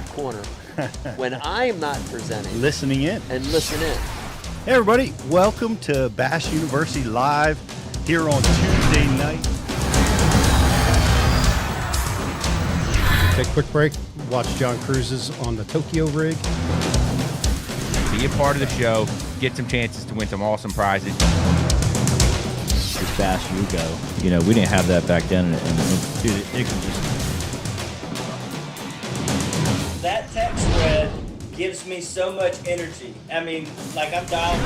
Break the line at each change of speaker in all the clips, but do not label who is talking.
back corner when I'm not presenting.
Listening in.
And listen in.
Hey everybody, welcome to Bass University Live here on Tuesday night.
Take a quick break, watch John Cruz's on the Tokyo rig.
Be a part of the show, get some chances to win some awesome prizes.
This Bass you go. You know, we didn't have that back then. And dude, it could just...
That text thread gives me so much energy. I mean, like I'm dialed.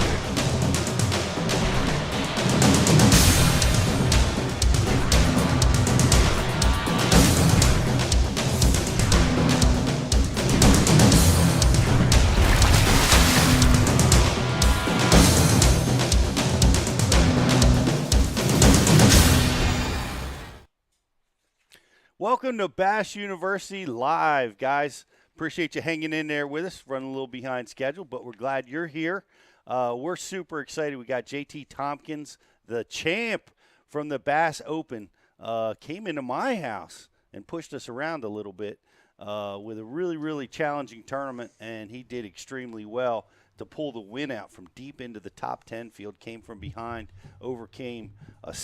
Welcome to Bass University Live, guys. Appreciate you hanging in there with us. Running a little behind schedule, but we're glad you're here. We're super excited. We got JT Thompkins, the champ from the Bass Open, came into my house and pushed us around a little bit with a really, really challenging tournament, and he did extremely well to pull the win out from deep into the top 10 field. Came from behind, overcame a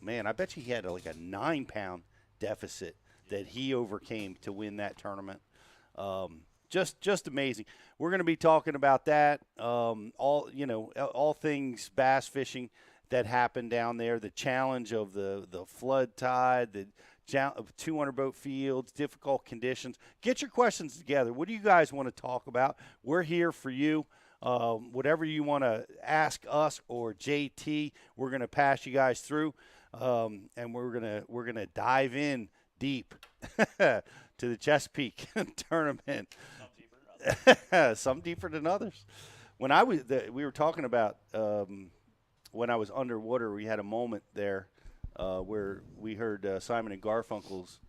man, I bet you he had like a 9-pound deficit that he overcame to win that tournament. Just amazing. We're going to be talking about that, all things bass fishing that happened down there, the challenge of the flood tide, the 200 boat fields, difficult conditions. Get your questions together. What do you guys want to talk about? We're here for you. Whatever you want to ask us or JT, we're going to pass you guys through. And we're gonna dive in deep to the Chesapeake tournament. Some deeper than others. When we were talking about when I was underwater, we had a moment there where we heard Simon and Garfunkel's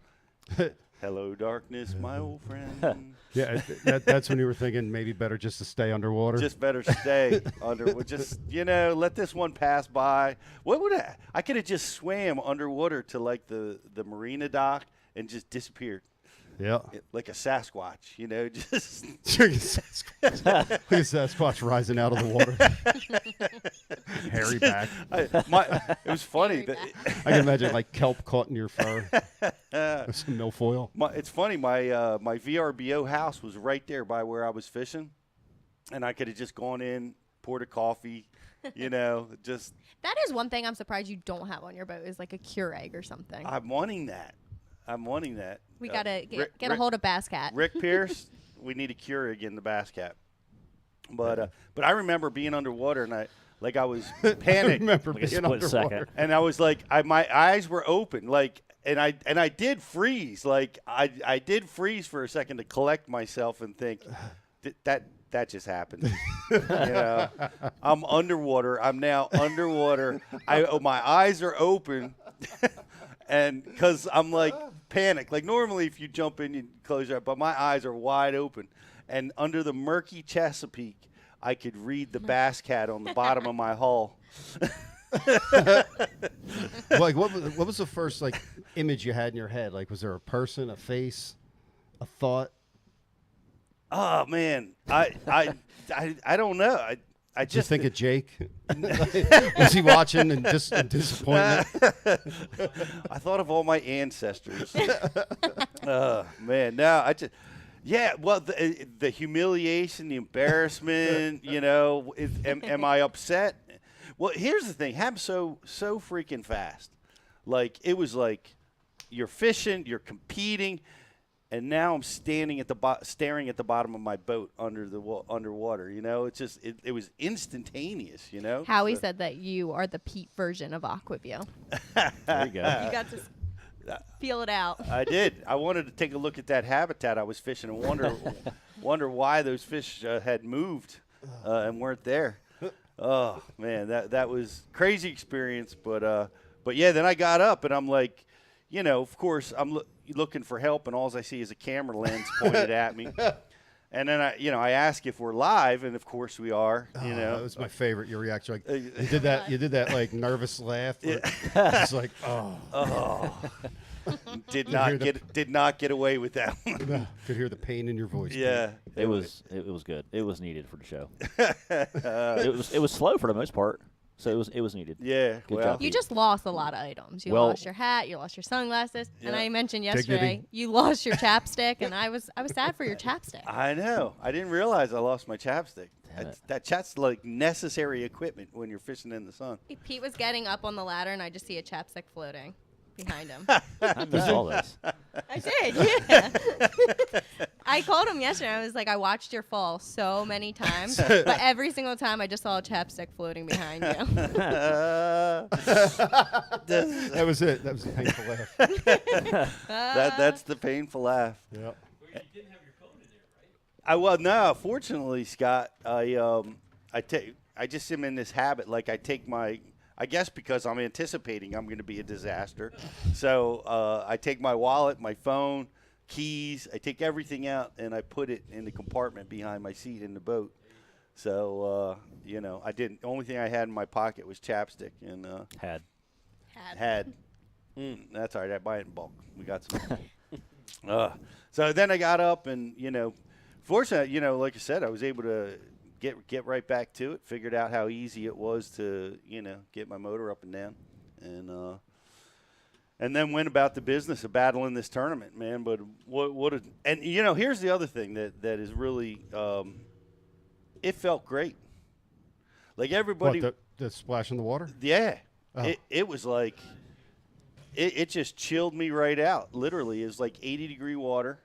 "Hello, Darkness, my old friend."
Yeah, that's when you were thinking maybe better just to stay underwater.
Just better stay under. Just let this one pass by. What would I could have just swam underwater to like the marina dock and just disappeared.
Yeah,
like a Sasquatch, just
Look at Sasquatch rising out of the water. Hairy back.
It was funny.
I can imagine like kelp caught in your fur. With some milfoil.
It's funny. My VRBO house was right there by where I was fishing, and I could have just gone in, poured a coffee, just.
That is one thing I'm surprised you don't have on your boat is like a Keurig or something.
I'm wanting that.
We gotta get a hold of Bass Cat.
Rick Pierce, we need a Keurig in the Bass Cat. But I remember being underwater and I was panicked.
I remember being
split second.
And I was like, my eyes were open, and I did freeze, I did freeze for a second to collect myself and think that just happened. I'm underwater. I'm now underwater. My eyes are open. And because I'm like panicked, like normally if you jump in, you close your eyes, but my eyes are wide open. And under the murky Chesapeake, I could read the Bass Cat on the bottom of my hull.
Like what was the first image you had in your head? Like, was there a person, a face, a thought?
Oh man, I don't know. I just
think of Jake. Was he watching and just in disappointment?
I thought of all my ancestors. Man, no, well, the humiliation, the embarrassment, am I upset? Well, here's the thing. Happened so freaking fast. Like, it was like you're fishing, you're competing, and now I'm standing staring at the bottom of my boat underwater. It's just it was instantaneous.
Howie said that you are the Pete version of Aquaview.
There you go.
You got to feel it out.
I did. I wanted to take a look at that habitat I was fishing and wonder why those fish had moved and weren't there. Oh man, that was crazy experience. But yeah, then I got up and I'm like, of course I'm looking for help, and all I see is a camera lens pointed at me. And then I ask if we're live, and of course we are.
That was my favorite. Your reaction, you did that like nervous laugh. It's like, oh.
Did not get away with that one.
Could hear the pain in your voice.
Yeah,
It was good. It was needed for the show. it was slow for the most part, so it was needed.
Yeah,
Good
well,
job.
You just lost a lot of items. You
Well-
lost your hat, you lost your sunglasses, and
Yeah.
I mentioned yesterday
Dignity.
you lost your chapstick, and I was sad for your chapstick.
I know. I didn't realize I lost my chapstick.
Damn it.
That's like necessary equipment when you're fishing in the sun.
Pete was getting up on the ladder, and I just see a chapstick floating behind him.
I missed all this.
I did, yeah. I called him yesterday. I was like, I watched your fall so many times, but every single time I just saw a chapstick floating behind you.
That was it. That was a painful laugh.
That's the painful laugh.
Yep.
No. Fortunately, Scott, I just am in this habit. Like I take I guess because I'm anticipating I'm going to be a disaster, so I take my wallet, my phone, keys. I take everything out and I put it in the compartment behind my seat in the boat. So I didn't. The only thing I had in my pocket was chapstick and
Had.
That's all right. I buy it in bulk. We got some. So then I got up and fortunately, like I said, I was able to get right back to it. Figured out how easy it was to get my motor up and down, and then went about the business of battling this tournament, man. But here's the other thing that is really it felt great. Like everybody,
What, the splash in the water?
yeah.
Oh.
It was like it just chilled me right out. Literally, it was like 80-degree water,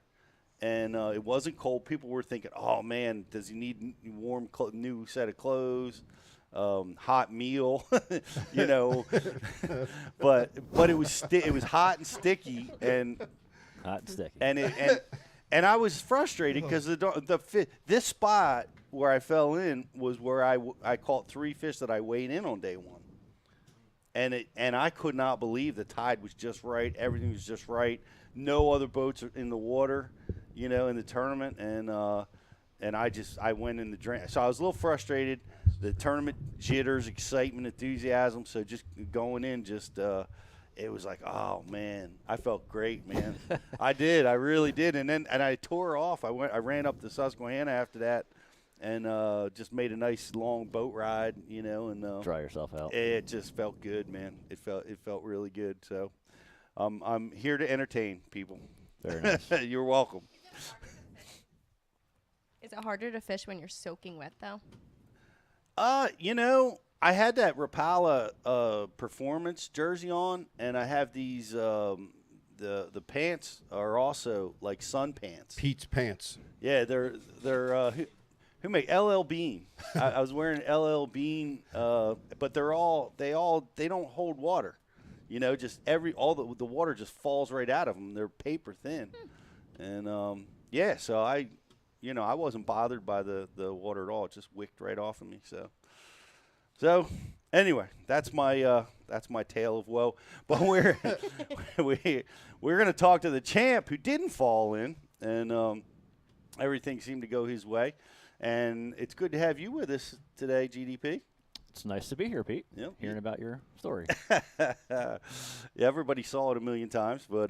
and it wasn't cold. People were thinking, "Oh man, does he need warm new set of clothes, hot meal?" But it was hot and sticky, and
Hot and sticky.
and I was frustrated because this spot where I fell in was where I caught 3 fish that I weighed in on day 1. And I could not believe the tide was just right. Everything was just right. No other boats are in the water, in the tournament. And I went in the drain. So I was a little frustrated. The tournament jitters, excitement, enthusiasm. So just going in, it was like, oh man, I felt great, man. I did, I really did. And I tore off. I ran up the Susquehanna after that. And just made a nice long boat ride, and
Dry yourself out.
it just felt good, man. It felt really good. So, I'm here to entertain people.
Very nice.
You're welcome.
Is it harder to fish when you're soaking wet, though?
I had that Rapala performance jersey on, and I have these. The pants are also like sun pants.
Pete's pants.
Yeah, they're who make LL Bean. I was wearing LL Bean, but they don't hold water. Just the water just falls right out of them. They're paper thin, and so I wasn't bothered by the water at all. It just wicked right off of me. So anyway, that's my tale of woe. But we're gonna talk to the champ who didn't fall in, and everything seemed to go his way. And it's good to have you with us today, GDP.
It's nice to be here, Pete.
Yep.
Hearing about your story.
Yeah, everybody saw it a million times, but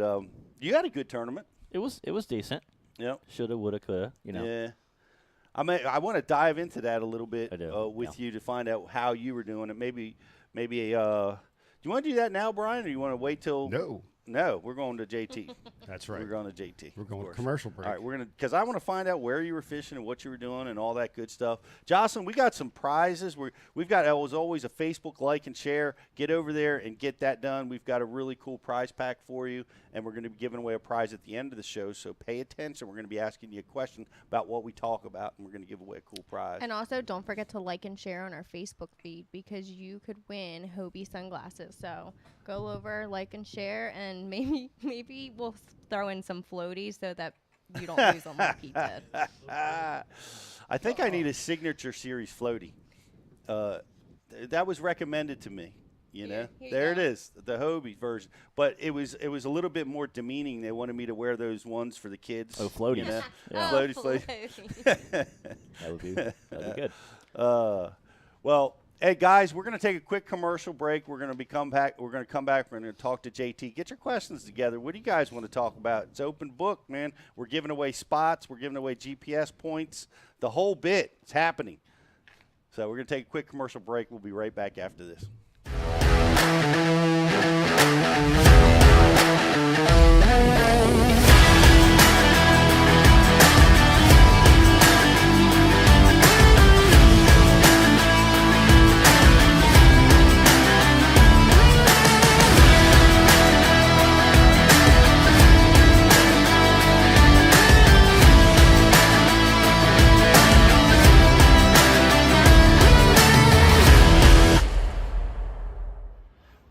you had a good tournament.
It was decent.
Yep.
Shoulda, woulda, coulda.
Yeah. I want to dive into that a little bit
I do,
with you to find out how you were doing it. Maybe. Do you want to do that now, Brian, or you want to wait till? No, we're going to JT.
That's right.
We're going to JT.
We're going
of
to
course.
commercial break.
All right, because I want to find out where you were fishing and what you were doing and all that good stuff. Jocelyn, we got some prizes. We've got, as always, a Facebook like and share. Get over there and get that done. We've got a really cool prize pack for you, and we're going to be giving away a prize at the end of the show. So pay attention. We're going to be asking you a question about what we talk about, and we're going to give away a cool prize.
And also, don't forget to like and share on our Facebook feed because you could win Hobie sunglasses. So go over, like and share, and maybe we'll throw in some floaties so that you don't lose them like Pete did.
I think I need a signature series floaty. That was recommended to me.
Here you
There it
go.
is, the Hobie version. But it was a little bit more demeaning. They wanted me to wear those ones for the kids.
Oh, floaties.
Yeah.
Yeah.
Floaty.
That would be good.
Well, Hey guys, we're going to take a quick commercial break. We're going to come back. We're going to talk to JT. Get your questions together. What do you guys want to talk about? It's open book, man. We're giving away spots. We're giving away GPS points. The whole bit. It's happening. So we're going to take a quick commercial break. We'll be right back after this.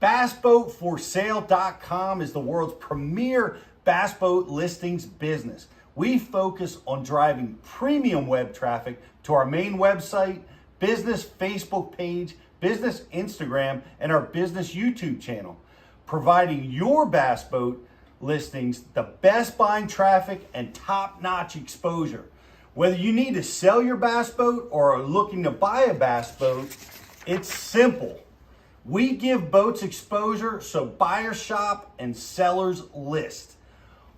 BassBoatForSale.com is the world's premier bass boat listings business. We focus on driving premium web traffic to our main website, business Facebook page, business Instagram, and our business YouTube channel, providing your bass boat listings the best buying traffic and top-notch exposure. Whether you need to sell your bass boat or are looking to buy a bass boat, it's simple. We give boats exposure so buyers shop and sellers list.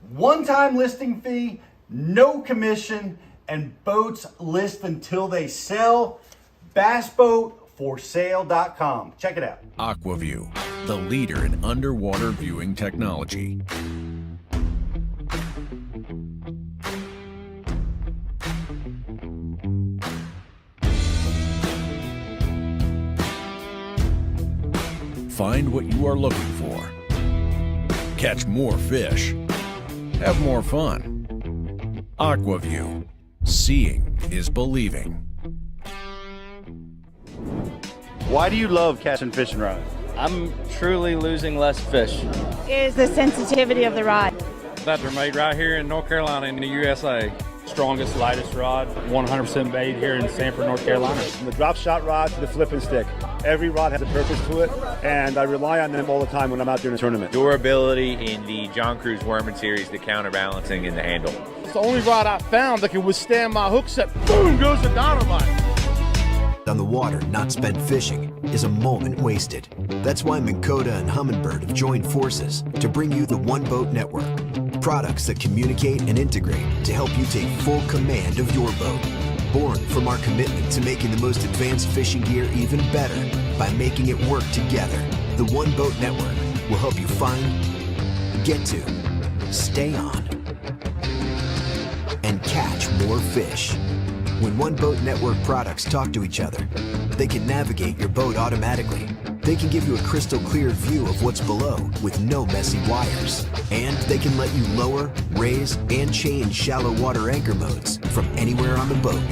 One-time listing fee, no commission, and boats list until they sell. BassBoatForSale.com. Check it out.
AquaView, the leader in underwater viewing technology. Find what you are looking for. Catch more fish. Have more fun. AquaView. Seeing is believing.
Why do you love casting fishing rods?
I'm truly losing less fish.
Is the sensitivity of the rod.
That they're made right here in North Carolina in the USA. Strongest, lightest rod, 100% made here in Sanford, North Carolina.
From the drop shot rod to the flipping stick. Every rod has a purpose to it, and I rely on them all the time when I'm out there in a tournament.
Durability in the John Cruz Worman series, the counterbalancing in the handle.
It's the only rod I found that can withstand my hook set. Boom goes the dynamite.
On the water, not spent fishing is a moment wasted. That's why Minn Kota and Humminbird have joined forces to bring you the One Boat Network. Products that communicate and integrate to help you take full command of your boat. Born from our commitment to making the most advanced fishing gear even better by making it work together. The One Boat Network will help you find, get to, stay on, and catch more fish. When One Boat Network products talk to each other, they can navigate your boat automatically. They can give you a crystal clear view of what's below with no messy wires. And they can let you lower, raise, and change shallow water anchor modes from anywhere on the boat.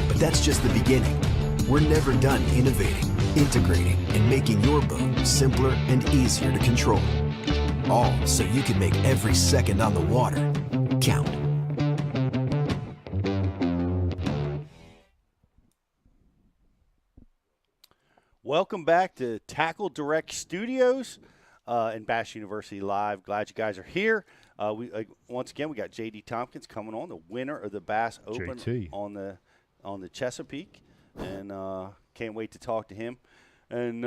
But that's just the beginning. We're never done innovating, integrating, and making your boat simpler and easier to control. All so you can make every second on the water count.
Welcome back to TackleDirect Studios and Bass University Live. Glad you guys are here. Once again, we got J.D. Thompkins coming on, the winner of the Bass Open
JT.
on the Chesapeake, and can't wait to talk to him. And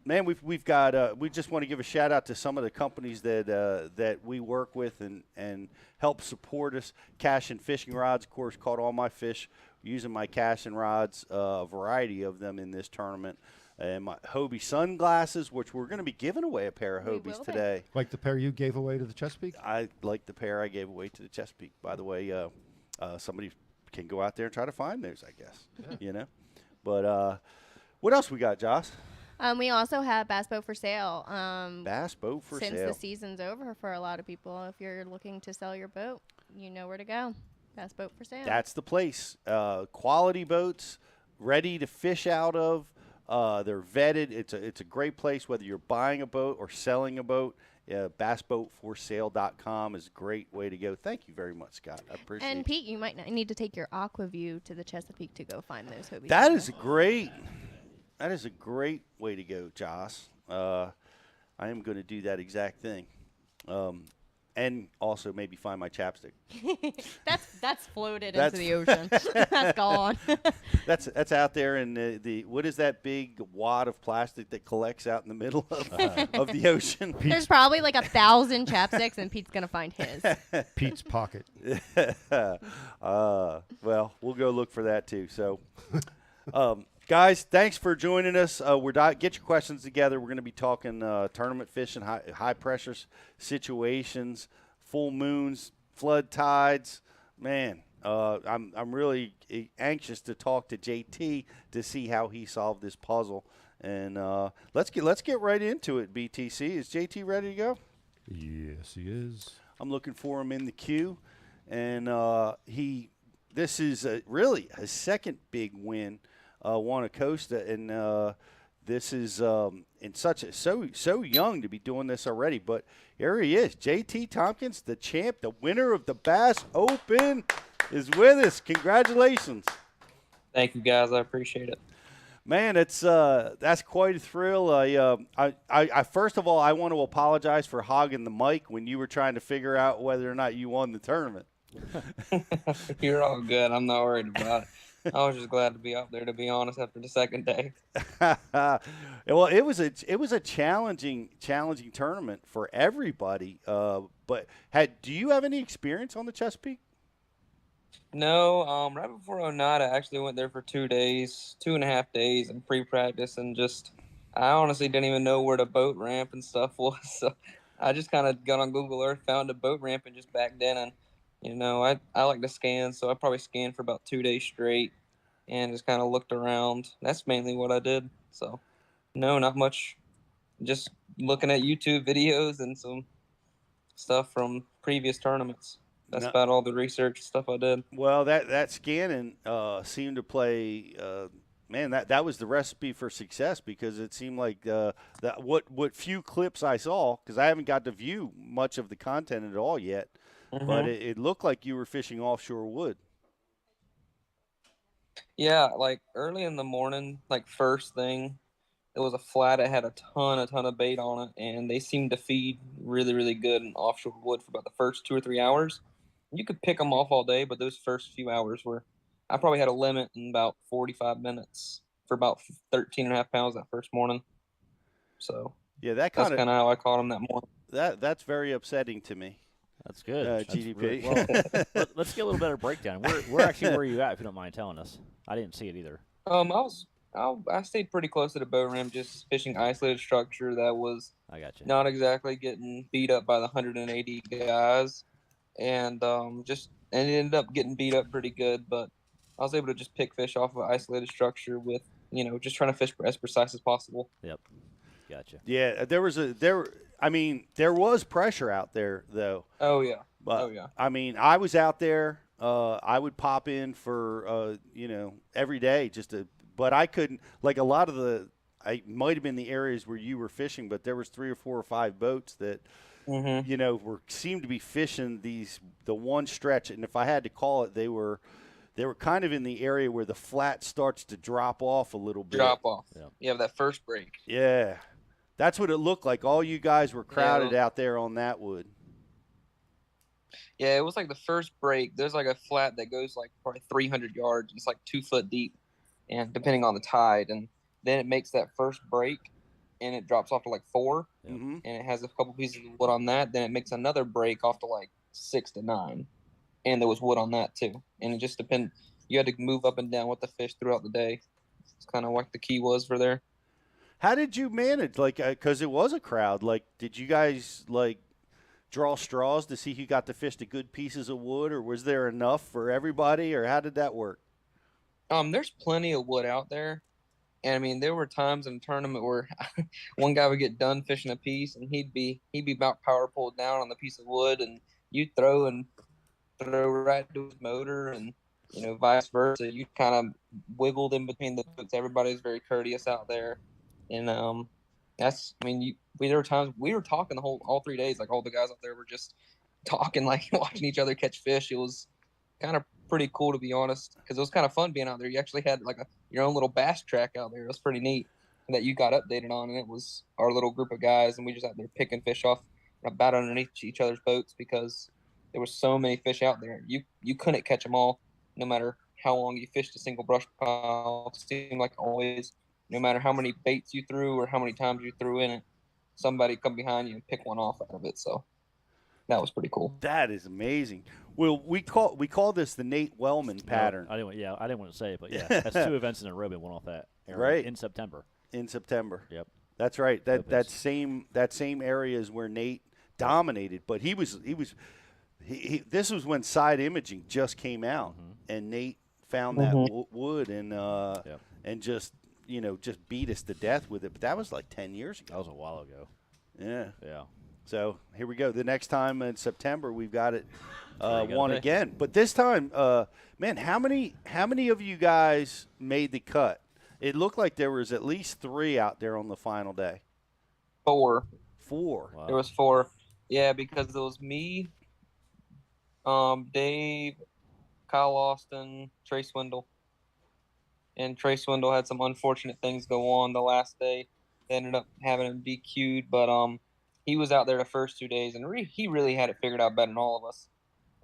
man, we've got we just want to give a shout out to some of the companies that we work with and help support us. Cash and fishing rods, of course, caught all my fish using my casting rods, a variety of them in this tournament. And my Hobie sunglasses, which we're going to be giving away a pair of Hobies today.
Like the pair you gave away to the Chesapeake?
I like the pair I gave away to the Chesapeake. By the way, somebody can go out there and try to find those, I guess. Yeah. You know? But what else we got, Joss?
We also have Bass Boat for Sale.
Bass Boat for
Since
Sale.
the season's over for a lot of people, if you're looking to sell your boat, you know where to go. Bass Boat for Sale.
That's the place. Quality boats, ready to fish out of. They're vetted. It's a great place whether you're buying a boat or selling a boat. BassBoatForSale.com is a great way to go. Thank you very much, Scott. I appreciate it.
And Pete, you might not need to take your AquaView to the Chesapeake to go find those Hobies.
That is great. That is a great way to go, Joss. I am going to do that exact thing. and also maybe find my chapstick.
that's floated into the ocean. That's gone.
That's out there in the what is that big wad of plastic that collects out in the middle of the ocean?
There's probably like 1,000 chapsticks, and Pete's gonna find his.
Pete's pocket.
Well, we'll go look for that too. So, guys, thanks for joining us. Get your questions together. We're going to be talking tournament fishing, high pressure situations, full moons, flood tides. Man, I'm really anxious to talk to JT to see how he solved this puzzle. And let's get right into it. BTC, is JT ready to go?
Yes, he is.
I'm looking for him in the queue, and this is really his second big win. Won a Costa, and this is so young to be doing this already. But here he is, JT Thompkins, the champ, the winner of the Bass Open, is with us. Congratulations!
Thank you, guys. I appreciate it.
Man, that's quite a thrill. I first of all, I want to apologize for hogging the mic when you were trying to figure out whether or not you won the tournament.
You're all good. I'm not worried about it. I was just glad to be up there, to be honest, after the second day.
Well, it was a challenging tournament for everybody. But do you have any experience on the Chesapeake?
No, right before Oneida, I actually went there for 2.5 days in pre-practice, and I honestly didn't even know where the boat ramp and stuff was. So I just kind of got on Google Earth, found a boat ramp, and just backed in. And I like to scan, so I probably scanned for about 2 days straight and just kind of looked around. That's mainly what I did. So, no, not much. Just looking at YouTube videos and some stuff from previous tournaments. That's about all the research stuff I did.
Well, that scanning seemed to play. Man, that was the recipe for success, because it seemed like that what few clips I saw, because I haven't got to view much of the content at all yet. But it looked like you were fishing offshore wood.
Yeah, like early in the morning, like first thing, it was a flat that had a ton of bait on it, and they seemed to feed really, really good in offshore wood for about the first 2 or 3 hours. You could pick them off all day, but those first few hours I probably had a limit in about 45 minutes for about 13.5 pounds that first morning. So
yeah,
that's kind of how I caught them that morning.
That's very upsetting to me.
That's good.
GDP.
Well, let's get a little better breakdown. Where actually were you at, if you don't mind telling us? I didn't see it either.
I stayed pretty close to the boat ramp, just fishing isolated structure that was not exactly getting beat up by the 180 guys, and it ended up getting beat up pretty good. But I was able to just pick fish off of an isolated structure with just trying to fish as precise as possible.
Yep, gotcha.
Yeah, there was pressure out there, though.
Oh, yeah.
But, I mean, I was out there. I would pop in for, every day but I couldn't, like a lot of I might have been the areas where you were fishing, but there was 3 or 4 or 5 boats that, seemed to be fishing the one stretch. And if I had to call it, they were kind of in the area where the flat starts to drop off a little bit.
Drop off. Yeah. You have that first break.
Yeah. That's what it looked like. All you guys were crowded out there on that wood.
Yeah, it was like the first break. There's like a flat that goes like probably 300 yards. It's like 2 foot deep, and depending on the tide. And then it makes that first break, and it drops off to like 4, and it has a couple pieces of wood on that. Then it makes another break off to like 6 to 9, and there was wood on that too. And it just depended. You had to move up and down with the fish throughout the day. It's kind of what the key was for there.
How did you manage? Like, because it was a crowd. Like, did you guys draw straws to see who got to fish the good pieces of wood, or was there enough for everybody, or how did that work?
There's plenty of wood out there, and I mean, there were times in a tournament where one guy would get done fishing a piece, and he'd be about power pulled down on the piece of wood, and you'd throw right to his motor, and vice versa. You kind of wiggled in between the boats. Everybody's very courteous out there. And there were times we were talking all 3 days. Like all the guys out there were just talking, like watching each other catch fish. It was kind of pretty cool, to be honest, because it was kind of fun being out there. You actually had like your own little bass track out there. It was pretty neat that you got updated on, and it was our little group of guys, and we just out there picking fish off about underneath each other's boats because there were so many fish out there. You couldn't catch them all, no matter how long you fished a single brush pile. It seemed like always, no matter how many baits you threw or how many times you threw in it, somebody come behind you and pick one off out of it. So that was pretty cool.
That is amazing. Well, we call this the Nate Wellman pattern.
I didn't want to say it, but yeah, that's 2 events in a row been one off that area
right
in September.
In September.
Yep.
That's right. That same area is where Nate dominated, but he this was when side imaging just came out, and Nate found that wood and just beat us to death with it. But that was like 10 years ago.
That was a while ago.
Yeah.
Yeah.
So here we go. The next time in September, we've got it won
be.
again. But this time, man, how many of you guys made the cut? It looked like there was at least 3 out there on the final day.
4.
4.
Wow.
There was 4. Yeah, because it was me, Dave, Kyle Austin, Trey Swindle. And Trey Swindle had some unfortunate things go on the last day. They ended up having him DQ'd, but he was out there the first 2 days, and he really had it figured out better than all of us.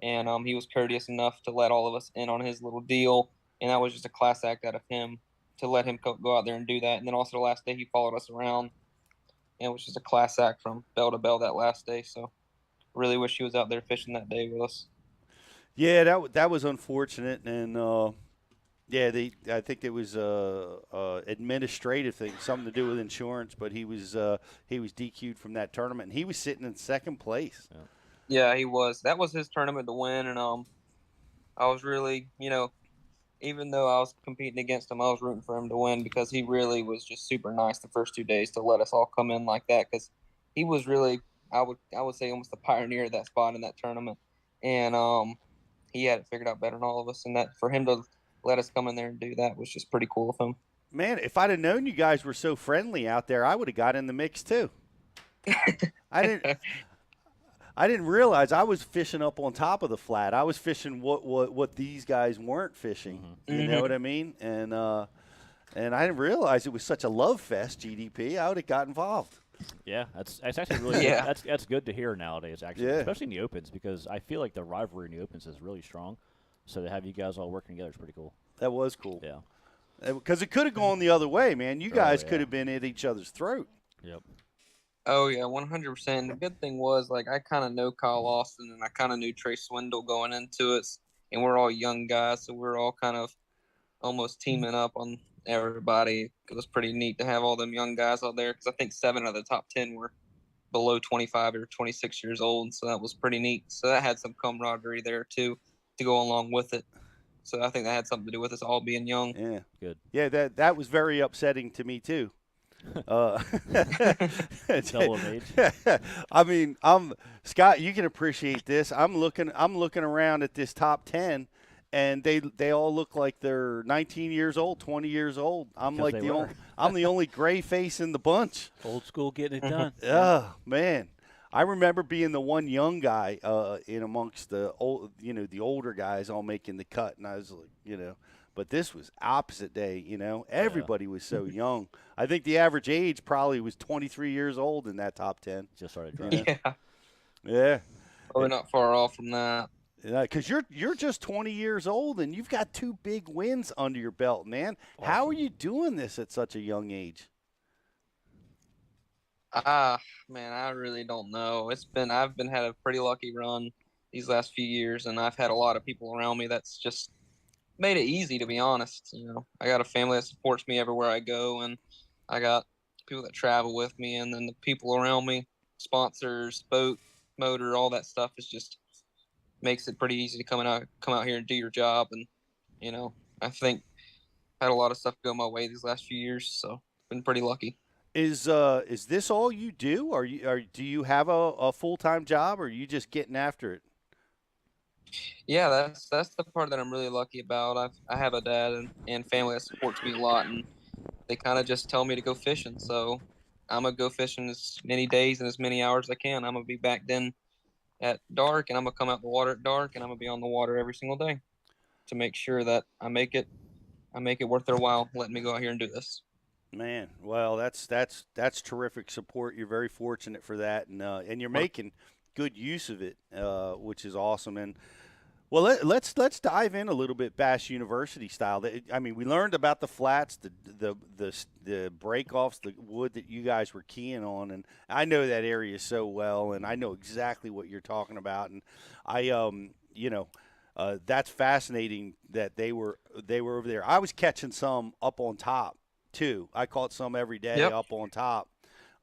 And he was courteous enough to let all of us in on his little deal, and that was just a class act out of him to let him go out there and do that. And then also the last day he followed us around, and it was just a class act from bell to bell that last day. So really wish he was out there fishing that day with us.
Yeah, that was unfortunate, and I think it was administrative thing, something to do with insurance. But he was DQ'd from that tournament, and he was sitting in second place.
Yeah, he was. That was his tournament to win, and I was really, even though I was competing against him, I was rooting for him to win because he really was just super nice the first 2 days to let us all come in like that, because he was really, I would say, almost the pioneer of that spot in that tournament, and he had it figured out better than all of us, and that for him to let us come in there and do that was just pretty cool of him.
Man, if I'd have known you guys were so friendly out there, I would have got in the mix too. I didn't realize I was fishing up on top of the flat. I was fishing what these guys weren't fishing. You know what I mean? And I didn't realize it was such a love fest. GDP, I would have got involved.
Yeah, that's actually really good. That's good to hear nowadays, actually, especially in the opens, because I feel like the rivalry in the opens is really strong. So to have you guys all working together is pretty cool.
That was cool.
Yeah,
because it could have gone the other way, man. You guys could have been at each other's throat.
Yep.
Oh, yeah, 100%. The good thing was, like, I kind of know Kyle Austin, and I kind of knew Trey Swindle going into it, and we're all young guys, so we're all kind of almost teaming up on everybody. It was pretty neat to have all them young guys out there, because I think 7 of the top 10 were below 25 or 26 years old, so that was pretty neat. So that had some camaraderie there, too, to go along with it. So I think that had something to do with us all being young.
Yeah.
Good.
Yeah, that was very upsetting to me, too.
Double of age.
I mean, Scott, you can appreciate this. I'm looking around at this top 10, and they all look like they're 19 years old, 20 years old. I'm like I'm the only gray face in the bunch.
Old school getting it done.
Oh man, I remember being the one young guy in amongst the the older guys all making the cut, and I was like, But this was opposite day, Everybody was so young. I think the average age probably was 23 years old in that top 10.
Just started drawing.
Yeah.
Probably not far off from that.
Yeah, because you're just 20 years old, and you've got 2 big wins under your belt, man.
Awesome.
How are you doing this at such a young age?
Man, I really don't know. I've been had a pretty lucky run these last few years, and I've had a lot of people around me that's just made it easy, to be honest. I got a family that supports me everywhere I go, and I got people that travel with me, and then the people around me, sponsors, boat, motor, all that stuff is just makes it pretty easy to come out here and do your job. And I think I had a lot of stuff go my way these last few years, so been pretty lucky.
Is this all you do? Do you have a full-time job, or are you just getting after it?
Yeah, that's the part that I'm really lucky about. I have a dad and family that supports me a lot, and they kind of just tell me to go fishing. So I'm going to go fishing as many days and as many hours as I can. I'm going to be back then at dark, and I'm going to come out the water at dark, and I'm going to be on the water every single day to make sure that I make it worth their while letting me go out here and do this.
Man, well, that's terrific support. You're very fortunate for that, and you're making good use of it, which is awesome. And well, let's dive in a little bit Bass University style. I mean, we learned about the flats, the break-offs, the wood that you guys were keying on, and I know that area so well, and I know exactly what you're talking about. And that's fascinating that they were over there. I was catching some up on top too. I caught some every day up on top,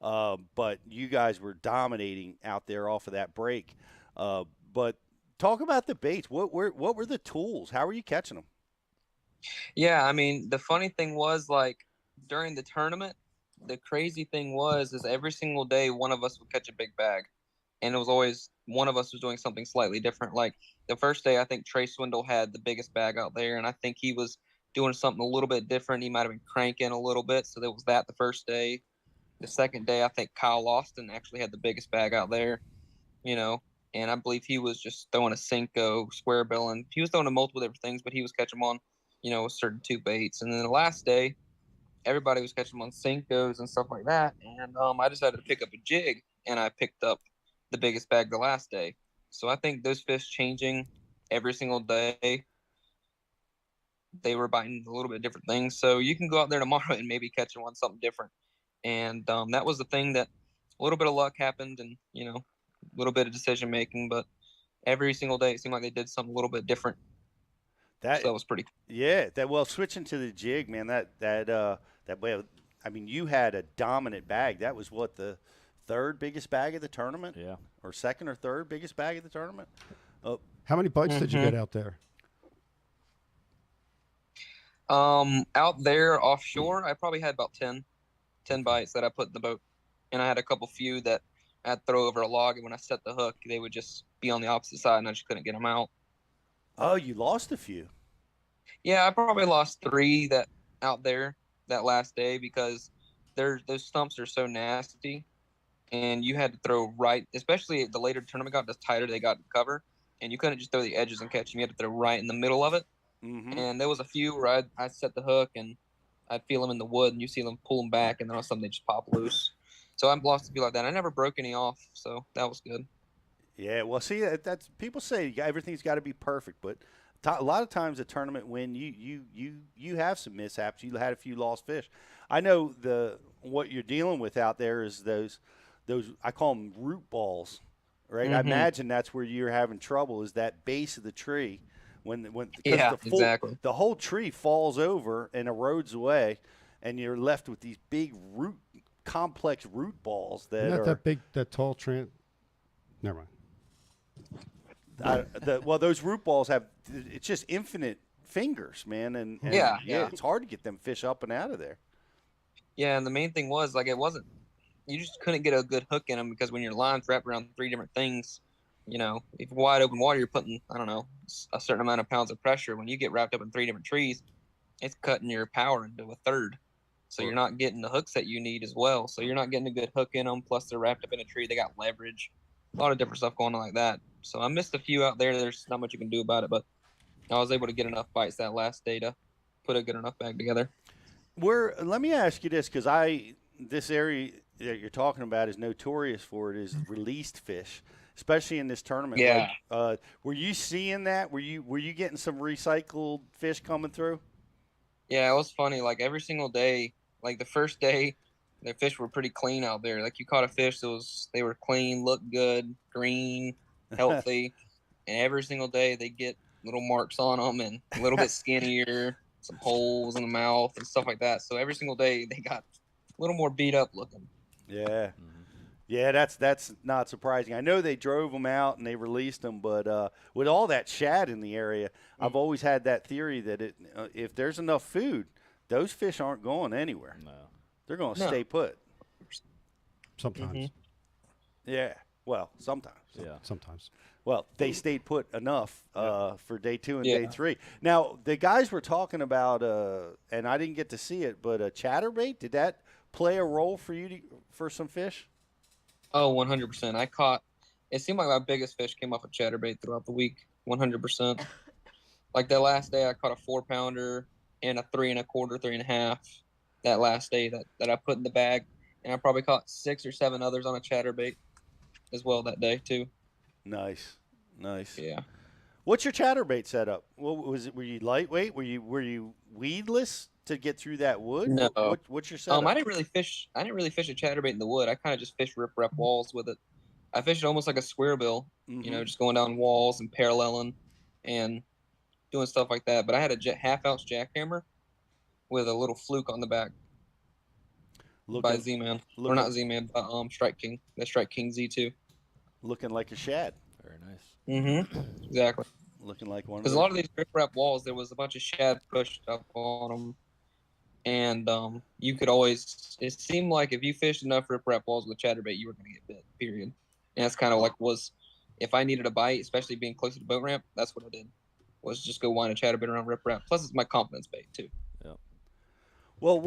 but you guys were dominating out there off of that break. But talk about the baits. What were the tools? How were you catching them?
Yeah, I mean, the funny thing was, like, during the tournament, the crazy thing is every single day one of us would catch a big bag, and it was always one of us was doing something slightly different. Like the first day, I think Trey Swindle had the biggest bag out there, and I think he was doing something a little bit different. He might have been cranking a little bit, so there was that the first day. The second day, I think Kyle Austin actually had the biggest bag out there, and I believe he was just throwing a Cinco, square bill, and he was throwing multiple different things, but he was catching them on, certain two baits. And then the last day, everybody was catching them on Cincos and stuff like that, and I decided to pick up a jig, and I picked up the biggest bag the last day. So I think those fish changing every single day, they were biting a little bit different things. So you can go out there tomorrow and maybe catch them on something different. And that was the thing that a little bit of luck happened and, a little bit of decision making, but every single day it seemed like they did something a little bit different. So that was pretty cool.
Yeah, switching to the jig, man, that way, I mean, you had a dominant bag. That was what, the third biggest bag of the tournament?
Yeah.
Or second or third biggest bag of the tournament? Oh.
How many bites did you get out there?
Out there offshore, I probably had about 10 bites that I put in the boat. And I had a couple few that I'd throw over a log, and when I set the hook, they would just be on the opposite side, and I just couldn't get them out.
Oh, you lost a few.
Yeah, I probably lost 3 that out there that last day because those stumps are so nasty, and you had to throw right, especially the later the tournament got, the tighter they got to cover, and you couldn't just throw the edges and catch them. You had to throw right in the middle of it.
Mm-hmm.
And there was a few where I'd set the hook, and I'd feel them in the wood, and you see them pull them back, and then all of a sudden they just pop loose. So I've lost a few like that. I never broke any off, so that was good.
Yeah, well, see, that's people say everything's got to be perfect, but a lot of times a tournament when you have some mishaps, you had a few lost fish. I know what you're dealing with out there is those I call them root balls, right?
Mm-hmm.
I imagine that's where you're having trouble is that base of the tree
exactly.
The whole tree falls over and erodes away, and you're left with these big complex root balls that
Not
are
that big, that tall. Never mind.
Those root balls it's just infinite fingers, man, and
yeah,
it's hard to get them fish up and out of there.
Yeah, and the main thing was like you just couldn't get a good hook in them because when your line's wrapped around 3 different things, if wide open water, you're putting a certain amount of pounds of pressure. When you get wrapped up in 3 different trees, it's cutting your power into a third. So you're not getting the hooks that you need as well. So you're not getting a good hook in them. Plus they're wrapped up in a tree. They got leverage, a lot of different stuff going on like that. So I missed a few out there. There's not much you can do about it, but I was able to get enough bites that last day to put a good enough bag together.
Let me ask you this, because this area that you're talking about is notorious for it is released fish, especially in this tournament.
Yeah.
Were you seeing that? Were you getting some recycled fish coming through?
Yeah, it was funny. Like every single day, like the first day, the fish were pretty clean out there. Like you caught a fish they were clean, looked good, green, healthy, and every single day they get little marks on them and a little bit skinnier, some holes in the mouth and stuff like that. So every single day they got a little more beat up looking.
Yeah. Mm-hmm. Yeah, that's not surprising. I know they drove them out and they released them, but with all that shad in the area, I've always had that theory that if there's enough food, those fish aren't going anywhere.
No.
They're going to stay put.
Sometimes.
Mm-hmm. Yeah. Well, sometimes.
Yeah.
Sometimes.
Well, they stayed put enough for day 2 and day 3. Now, the guys were talking about, and I didn't get to see it, but a chatterbait, did that play a role for you for some fish?
Oh, 100%. It seemed like my biggest fish came off a chatterbait throughout the week, 100%. Like that last day, I caught a 4-pounder and a 3 1/4, 3 1/2. that last day that I put in the bag, and I probably caught 6 or 7 others on a chatterbait as well that day too.
Nice.
Yeah.
What's your chatterbait setup? What was it? Were you lightweight? Were you weedless to get through that wood?
No.
What's your setup?
I didn't really fish a chatterbait in the wood. I kind of just fished rip walls with it. I fished almost like a square bill, just going down walls and paralleling and doing stuff like that. But I had a half-ounce jackhammer with a little fluke on the back by Z-Man. Or not Z-Man, but Strike King. The Strike King Z2.
Looking like a shad.
Very nice.
Mm-hmm. Exactly.
Looking like one.
Because a lot of these rip-rap walls, there was a bunch of shad pushed up on them. And you could always, it seemed like if you fished enough rip-rap walls with chatterbait, you were going to get bit, period. And that's kind of like if I needed a bite, especially being close to the boat ramp, that's what I did, was just go wind a chatterbait around rip-rap. Plus, it's my confidence bait, too.
Yep.
Well,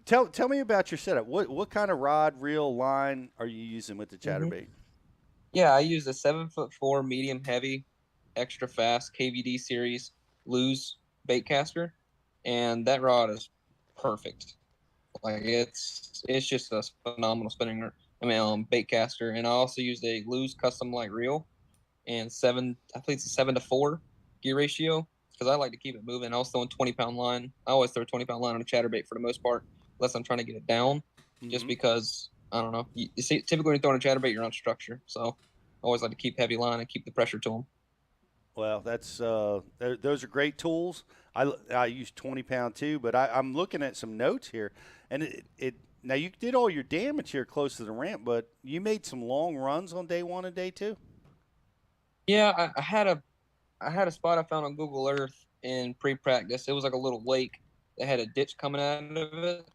tell me about your setup. What kind of rod, reel, line are you using with the chatterbait?
Yeah, I use a 7'4" medium heavy, extra fast KVD series Lose bait caster, and that rod is perfect. Like it's just a phenomenal spinning. Bait caster, and I also used a Lose custom light reel, and I think it's a 7-to-4 gear ratio because I like to keep it moving. I was throwing 20-pound line. I always throw a 20-pound line on a chatterbait for the most part, unless I'm trying to get it down. Just because I don't know. You see, typically when you're throwing a chatterbait, you're on structure, so I always like to keep heavy line and keep the pressure to them.
Well, that's those are great tools. I use 20-pound too, but I'm looking at some notes here, and it now you did all your damage here close to the ramp, but you made some long runs on day 1 and day 2.
Yeah, I had a spot I found on Google Earth in pre-practice. It was like a little lake that had a ditch coming out of it,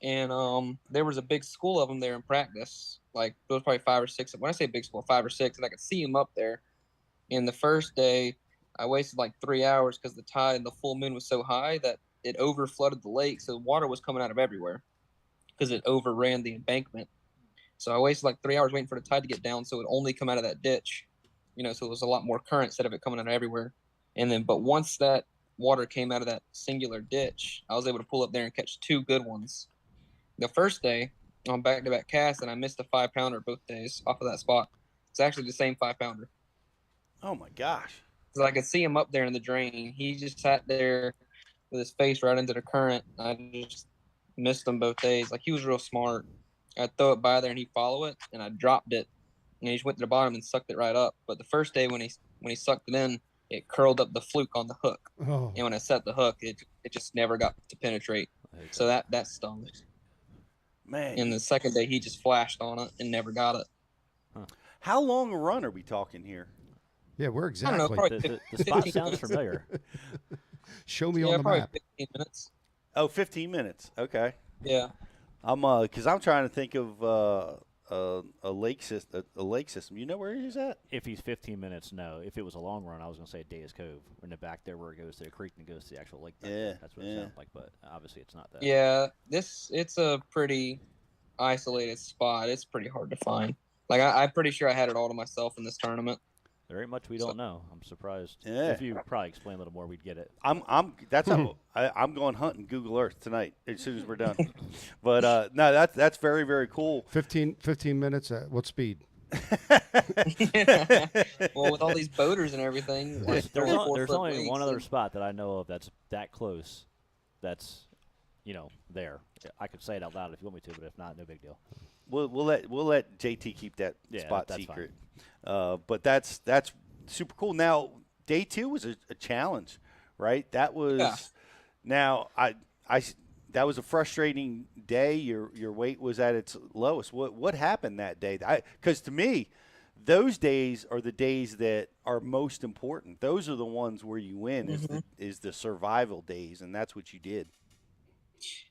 and there was a big school of them there in practice. Like there was probably 5 or 6. When I say big school, 5 or 6, and I could see them up there. And the first day, I wasted like 3 hours because the tide and the full moon was so high that it over flooded the lake, so the water was coming out of everywhere because it overran the embankment. So I wasted like 3 hours waiting for the tide to get down, so it would only come out of that ditch, so it was a lot more current instead of it coming out of everywhere. But once that water came out of that singular ditch, I was able to pull up there and catch 2 good ones. The first day on back-to-back cast, and I missed a 5-pounder both days off of that spot. It's actually the same 5-pounder.
Oh my gosh!
So I could see him up there in the drain. He just sat there with his face right into the current. I just missed him both days. Like he was real smart. I'd throw it by there and he'd follow it, and I dropped it, and he just went to the bottom and sucked it right up. But the first day when he sucked it in, it curled up the fluke on the hook.
Oh.
And when I set the hook, it just never got to penetrate. So that stung.
Man.
And the second day he just flashed on it and never got it.
Huh. How long a run are we talking here?
Yeah, we're exactly.
I don't know, probably
the spot sounds familiar.
Show me on the
probably
map.
15 minutes.
Oh, 15 minutes. Okay.
Yeah.
Because I'm trying to think of a lake system. You know where he's at?
If he's 15 minutes, no. If it was a long run, I was going to say Days Cove in the back there where it goes to the creek and goes to the actual lake.
Yeah.
That's what it sounds like, but obviously it's not that.
Yeah, it's a pretty isolated spot. It's pretty hard to find. Like I'm pretty sure I had it all to myself in this tournament.
There ain't much we don't know. I'm surprised.
Yeah.
If you probably explain a little more, we'd get it.
I'm going hunting Google Earth tonight as soon as we're done. But no, that's very, very cool.
15 minutes at what speed?
Well, with all these boaters and everything,
there's only one other spot that I know of that's that close. That's there. I could say it out loud if you want me to, but if not, no big deal.
We'll let JT keep that spot secret. But that's super cool. Now, day 2 was a challenge, right? That was now that was a frustrating day. Your weight was at its lowest. What happened that day? Because to me, those days are the days that are most important. Those are the ones where you win. Is the survival days, and that's what you did.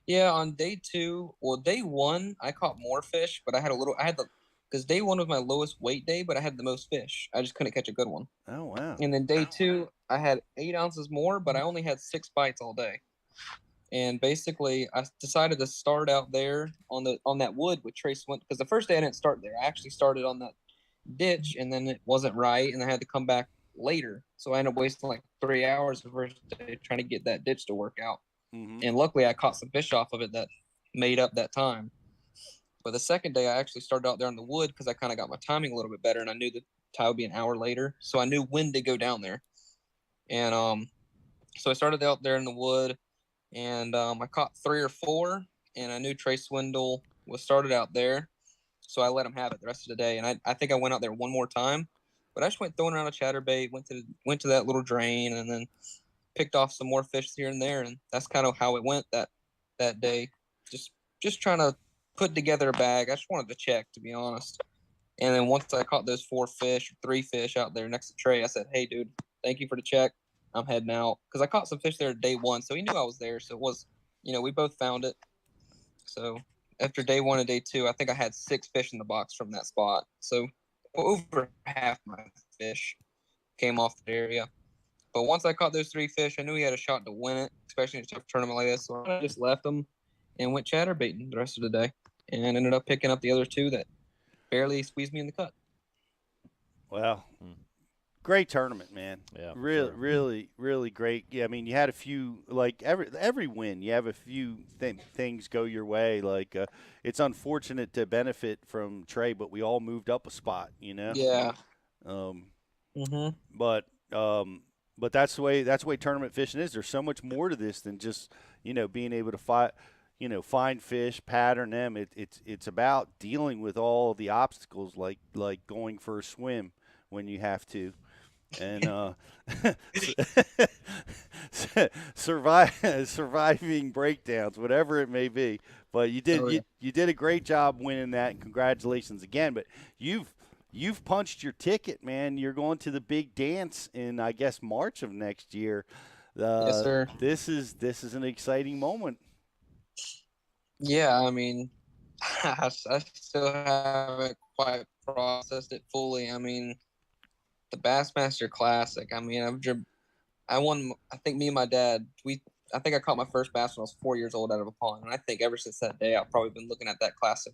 Yeah, on day 2, day 1, I caught more fish, but because day 1 was my lowest weight day, but I had the most fish. I just couldn't catch a good one.
Oh, wow.
And then day 2, I had 8 ounces more, but I only had 6 bites all day. And basically, I decided to start out there on that wood with Trace went, because the first day I didn't start there. I actually started on that ditch, and then it wasn't right, and I had to come back later. So I ended up wasting like 3 hours the first day trying to get that ditch to work out. And luckily I caught some fish off of it that made up that time. But the second day I actually started out there in the wood because I kind of got my timing a little bit better, and I knew the tide would be an hour later. So I knew when to go down there. And so I started out there in the wood, and I caught 3 or 4, and I knew Trey Swindle was started out there. So I let him have it the rest of the day. And I think I went out there one more time, but I just went throwing around a chatterbait, went to that little drain, and then picked off some more fish here and there. And that's kind of how it went that day. Just trying to put together a bag. I just wanted to check, to be honest. And then once I caught those 4 fish, 3 fish out there next to Trey, I said, "Hey, dude, thank you for the check. I'm heading out." Because I caught some fish there day 1, so he knew I was there. So it was, we both found it. So after day 1 and day 2, I think I had 6 fish in the box from that spot. So over half my fish came off the area. But once I caught those 3 fish, I knew he had a shot to win it, especially in a tough tournament like this. So I just left him and went chatterbaiting the rest of the day, and ended up picking up the other 2 that barely squeezed me in the cut.
Well, great tournament, man.
Yeah,
really, really, really great. Yeah, I mean, you had a few, like every win, you have a few things go your way. Like it's unfortunate to benefit from Trey, but we all moved up a spot,
Yeah.
But that's the way tournament fishing is. There's so much more to this than just being able to find fish, pattern them. It's about dealing with all the obstacles, like going for a swim when you have to, and surviving breakdowns, whatever it may be. But you did a great job winning that, and congratulations again. But you've punched your ticket, man. You're going to the big dance in, I guess, March of next year.
Yes, sir.
This is an exciting moment.
Yeah, I mean, I still haven't quite processed it fully. I mean, the Bassmaster Classic, I mean, I won, I think me and my dad, I think I caught my first bass when I was 4 years old out of a pond. And I think ever since that day, I've probably been looking at that classic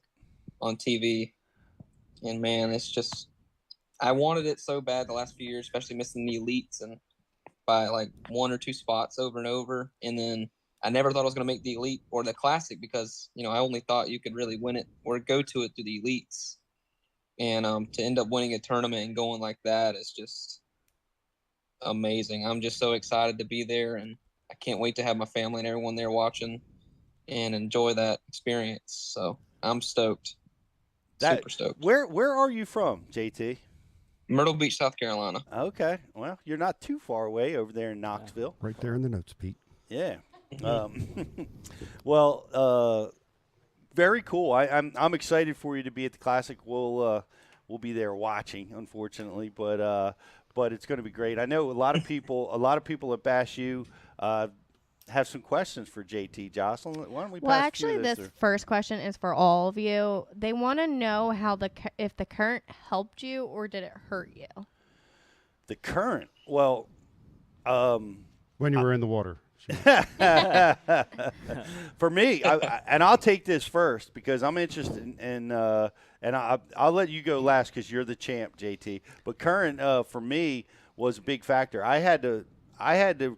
on TV. And man, it's just, I wanted it so bad the last few years, especially missing the elites and by like 1 or 2 spots over and over. And then I never thought I was going to make the elite or the classic because, I only thought you could really win it or go to it through the elites. And to end up winning a tournament and going like that is just amazing. I'm just so excited to be there, and I can't wait to have my family and everyone there watching and enjoy that experience. So I'm stoked. Super stoked.
Where are you from, JT?
Myrtle Beach, South Carolina.
Okay. Well, you're not too far away over there in Knoxville.
Right there in the notes, Pete.
Yeah. Well, very cool. I'm excited for you to be at the Classic. We'll be there watching, unfortunately, but it's going to be great. I know a lot of people at Bass U have some questions for JT. Jocelyn, why don't we pass
actually, this first question is for all of you. They want to know if the current helped you or did it hurt you?
The current? Well,
when you were in the water.
For me, and I'll take this first because I'm interested in and I'll let you go last because you're the champ, JT. But current for me was a big factor. I had to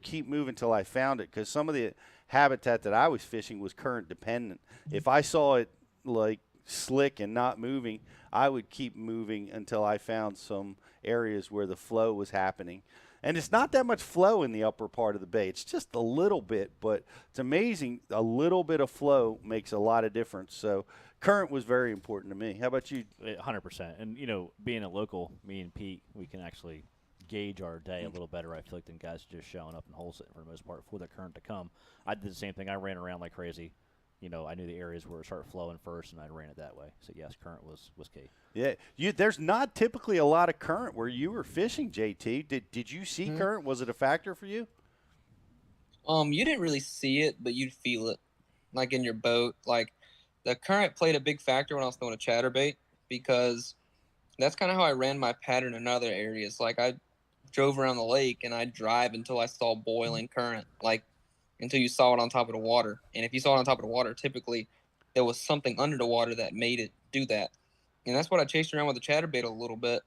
keep moving till I found it because some of the habitat that I was fishing was current dependent. If I saw it like slick and not moving, I would keep moving until I found some areas where the flow was happening. And it's not that much flow in the upper part of the bay. It's just a little bit, but it's amazing. A little bit of flow makes a lot of difference. So current was very important to me. How about you?
100%. And, being a local, me and Pete, we can actually gauge our day a little better, I feel like, than guys just showing up and hole sitting for the most part for the current to come. I did the same thing. I ran around like crazy. I knew the areas where it started flowing first, and I ran it that way. So, yes, current was key.
Yeah, there's not typically a lot of current where you were fishing, JT. Did you see current? Was it a factor for you?
You didn't really see it, but you'd feel it, like in your boat. Like the current played a big factor when I was throwing a chatterbait because that's kind of how I ran my pattern in other areas. Like I drove around the lake and I'd drive until I saw boiling current, like until you saw it on top of the water. And if you saw it on top of the water, typically there was something under the water that made it do that. And that's what I chased around with the chatterbait a little bit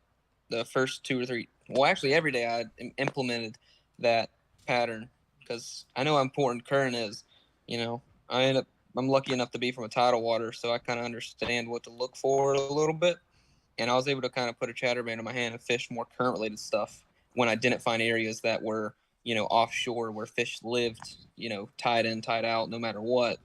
the first 2 or 3. Well, actually, every day I implemented that pattern because I know how important current is. I'm lucky enough to be from a tidal water, so I kind of understand what to look for a little bit. And I was able to kind of put a chatterbait in my hand and fish more current related stuff when I didn't find areas that were, offshore where fish lived, tied in, tied out, no matter what.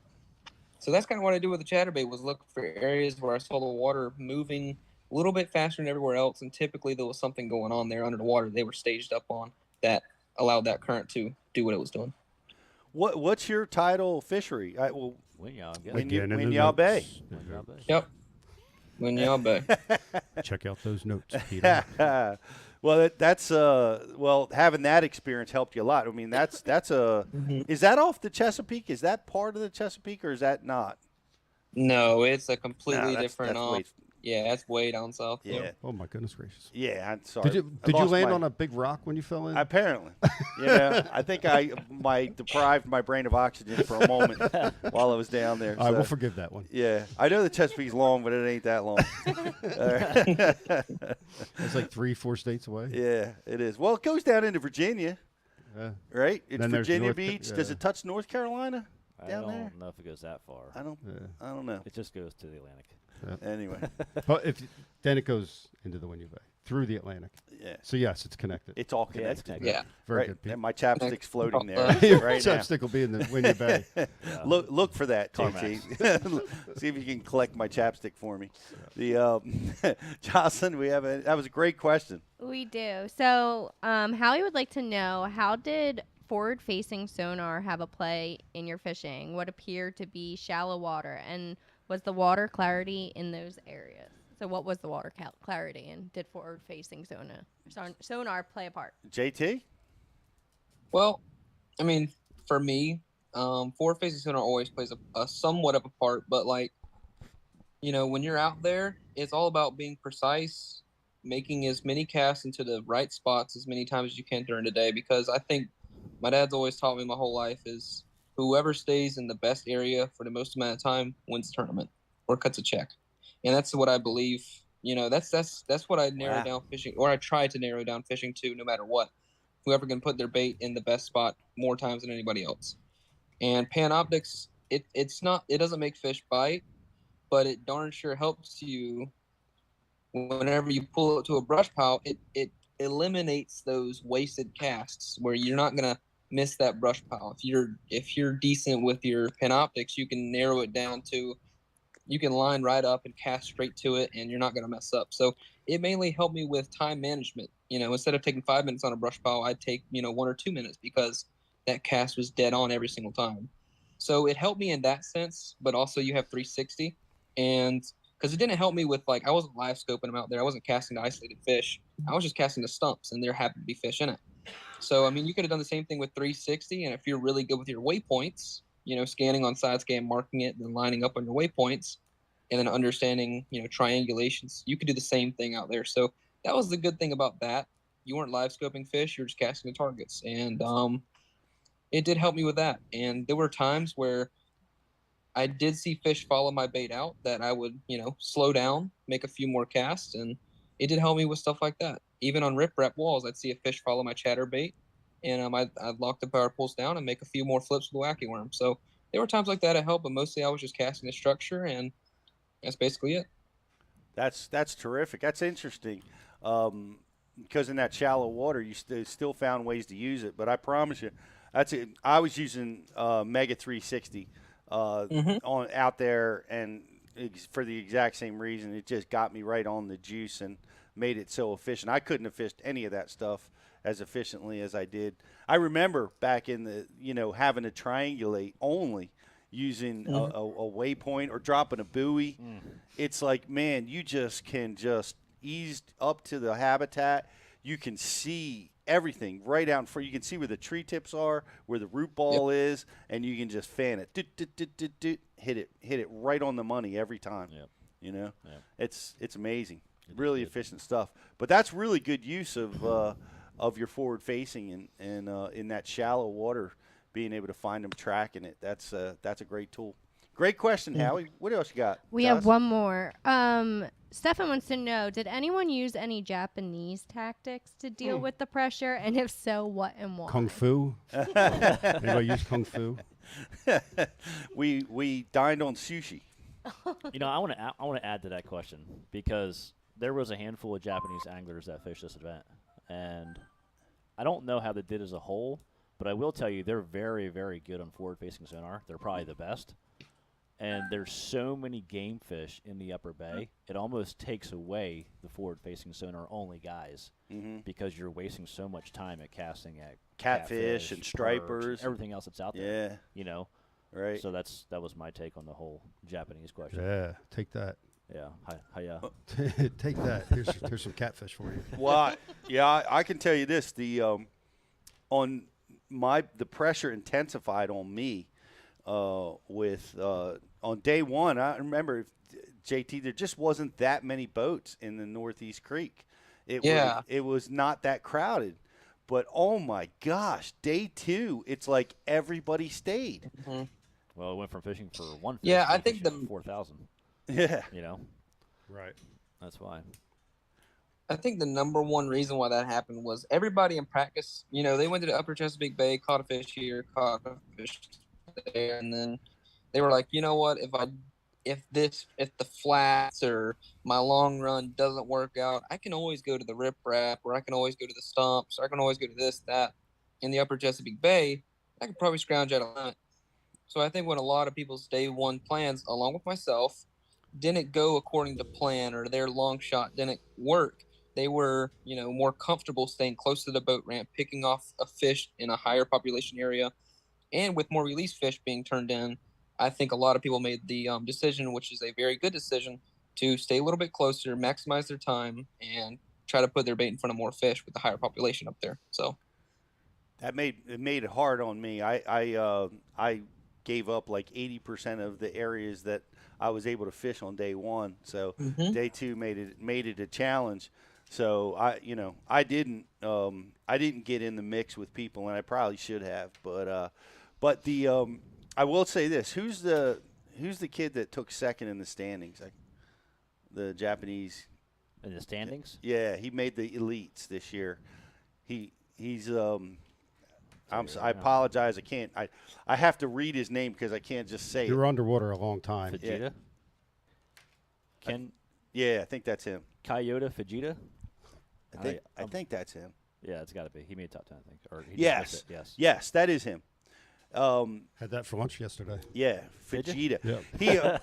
So that's kind of what I do with the chatterbait, was look for areas where I saw the water moving a little bit faster than everywhere else. And typically there was something going on there under the water they were staged up on that allowed that current to do what it was doing.
What's your tidal fishery?
Winyao
Bay.
Yep. Winyao Bay.
Check out those notes, Peter.
Well, that's having that experience helped you a lot. I mean, that's is that off the Chesapeake? Is that part of the Chesapeake, or is that not?
No, it's a completely different.
That's
that's way down south.
Yeah.
Yep.
Oh my goodness gracious.
Yeah, I'm sorry.
Did you land on a big rock when you fell in?
Apparently. I think I deprived my brain of oxygen for a moment while I was down there.
All right, we'll forgive that one.
Yeah, I know the Chesapeake's long, but it ain't that long.
It's like 3-4 states away.
Yeah, it is. Well, it goes down into Virginia, right? It's
Then there's
Virginia
North-
Beach.
yeah.
Does it touch North Carolina
I
down there?
don't know if it goes that far.
I don't know.
It just goes to the Atlantic.
Yeah.
Anyway.
But then it goes into the Winyao Bay through the Atlantic.
Yeah.
So yes, it's connected.
It's all
Yeah, it's
connected.
connected.
Yeah.
Very
Right.
good. Pete.
And my chapstick's floating there
Your
right now.
chapstick will be in the Winyao Bay.
Look for that, JT. See if you can collect my chapstick for me. The Jocelyn, that was a great question.
We do. So, Howie would like to know, how did forward-facing sonar have a play in your fishing? What appeared to be shallow water, and was the water clarity in those areas? So, what was the water clarity, and did forward-facing sonar play a part?
JT?
Well, I mean, for me, forward-facing sonar always plays a somewhat of a part, but when you're out there, it's all about being precise, making as many casts into the right spots as many times as you can during the day, because I think my dad's always taught me my whole life is whoever stays in the best area for the most amount of time wins the tournament or cuts a check. And that's what I believe. That's what I narrow down fishing, or I try to narrow down fishing to, no matter what. Whoever can put their bait in the best spot more times than anybody else. And Panoptics, it doesn't make fish bite, but it darn sure helps you whenever you pull it to a brush pile. It eliminates those wasted casts where you're not gonna miss that brush pile. If you're decent with your Panoptics, you can narrow it down to, you can line right up and cast straight to it, and you're not gonna mess up. So it mainly helped me with time management. Instead of taking 5 minutes on a brush pile, I'd take 1 or 2 minutes because that cast was dead on every single time. So it helped me in that sense, but also you have 360, and because it didn't help me with, I wasn't live scoping them out there. I wasn't casting to isolated fish. I was just casting to stumps, and there happened to be fish in it. So, I mean, you could have done the same thing with 360, and if you're really good with your waypoints, scanning on side scan, marking it, and then lining up on your waypoints, and then understanding, triangulations, you could do the same thing out there. So that was the good thing about that. You weren't live scoping fish, you're just casting the targets. And it did help me with that. And there were times where I did see fish follow my bait out that I would, slow down, make a few more casts, and it did help me with stuff like that. Even on rip-rap walls, I'd see a fish follow my chatterbait, and I'd lock the power pulls down and make a few more flips with the wacky worm. So there were times like that it helped, but mostly I was just casting the structure, and that's basically it.
That's terrific. That's interesting. Because in that shallow water, you still found ways to use it. But I promise you, that's it. I was using Mega 360 on out there, and for the exact same reason. It just got me right on the juice and made it so efficient. I couldn't have fished any of that stuff as efficiently as I did. I remember back in the, having to triangulate only using a waypoint or dropping a buoy. It's like, man, you just can just ease up to the habitat. You can see everything right out in front. You can see where the tree tips are, where the root ball is, and you can just fan it. Hit it right on the money every time. It's amazing. Really efficient stuff. But that's really good use of your forward facing and in that shallow water, being able to find them tracking it. That's a great tool. Great question, Howie. What else you got?
We have one more. Stefan wants to know, did anyone use any Japanese tactics to deal with the pressure? And if so, what and why?
Kung Fu? Anybody use Kung Fu?
we dined on sushi.
You know, I want to add to that question because there was a handful of Japanese anglers that fished this event, and I don't know how they did as a whole, but I will tell you they're very, very good on forward-facing sonar. They're probably the best. And there's so many game fish in the upper bay, it almost takes away the forward-facing sonar-only guys because you're wasting so much time at casting at
catfish and stripers,
perch, everything else that's out there.
Yeah,
you know,
right.
So that was my take on the whole Japanese question.
Yeah, take that.
Yeah, hi.
Take that. Here's some catfish for you.
Well, I can tell you this: the pressure intensified on me. On day one, I remember, JT, there just wasn't that many boats in the Northeast Creek. It was not that crowded. But, oh, my gosh, day two, it's like everybody stayed.
Mm-hmm. Well, it went from fishing for one fish
yeah,
to
I think
fishing for 4,000.
Yeah.
You know?
Right.
That's why.
I think the number one reason why that happened was everybody in practice, you know, they went to the upper Chesapeake Bay, caught a fish here, caught a fish there, and then they were like, you know what, if the flats or my long run doesn't work out, I can always go to the riprap, or I can always go to the stumps, or I can always go to this, that. In the upper Chesapeake Bay, I could probably scrounge out a limit. So I think when a lot of people's day one plans, along with myself, didn't go according to plan, or their long shot didn't work, they were, you know, more comfortable staying close to the boat ramp, picking off a fish in a higher population area. And with more release fish being turned in, I think a lot of people made the decision, which is a very good decision, to stay a little bit closer, maximize their time, and try to put their bait in front of more fish with the higher population up there. So
that made it hard on me. I gave up like 80% of the areas that I was able to fish on day one. So day two made it a challenge. So I didn't get in the mix with people, and I probably should have. But I will say this: who's the kid that took second in the standings? The Japanese
in the standings?
Yeah, he made the elites this year. He's I apologize. I have to read his name because I can't just say.
You were underwater a long time.
Fujita?
Yeah.
Ken?
Yeah, I think that's him.
Kyoto Fujita?
I think that's him.
Yeah, it's got to be. He made top 10, I think. Or he
yes. Yes, that is him.
Had that for lunch yesterday.
Yeah, Fujita.
Yep.
He, a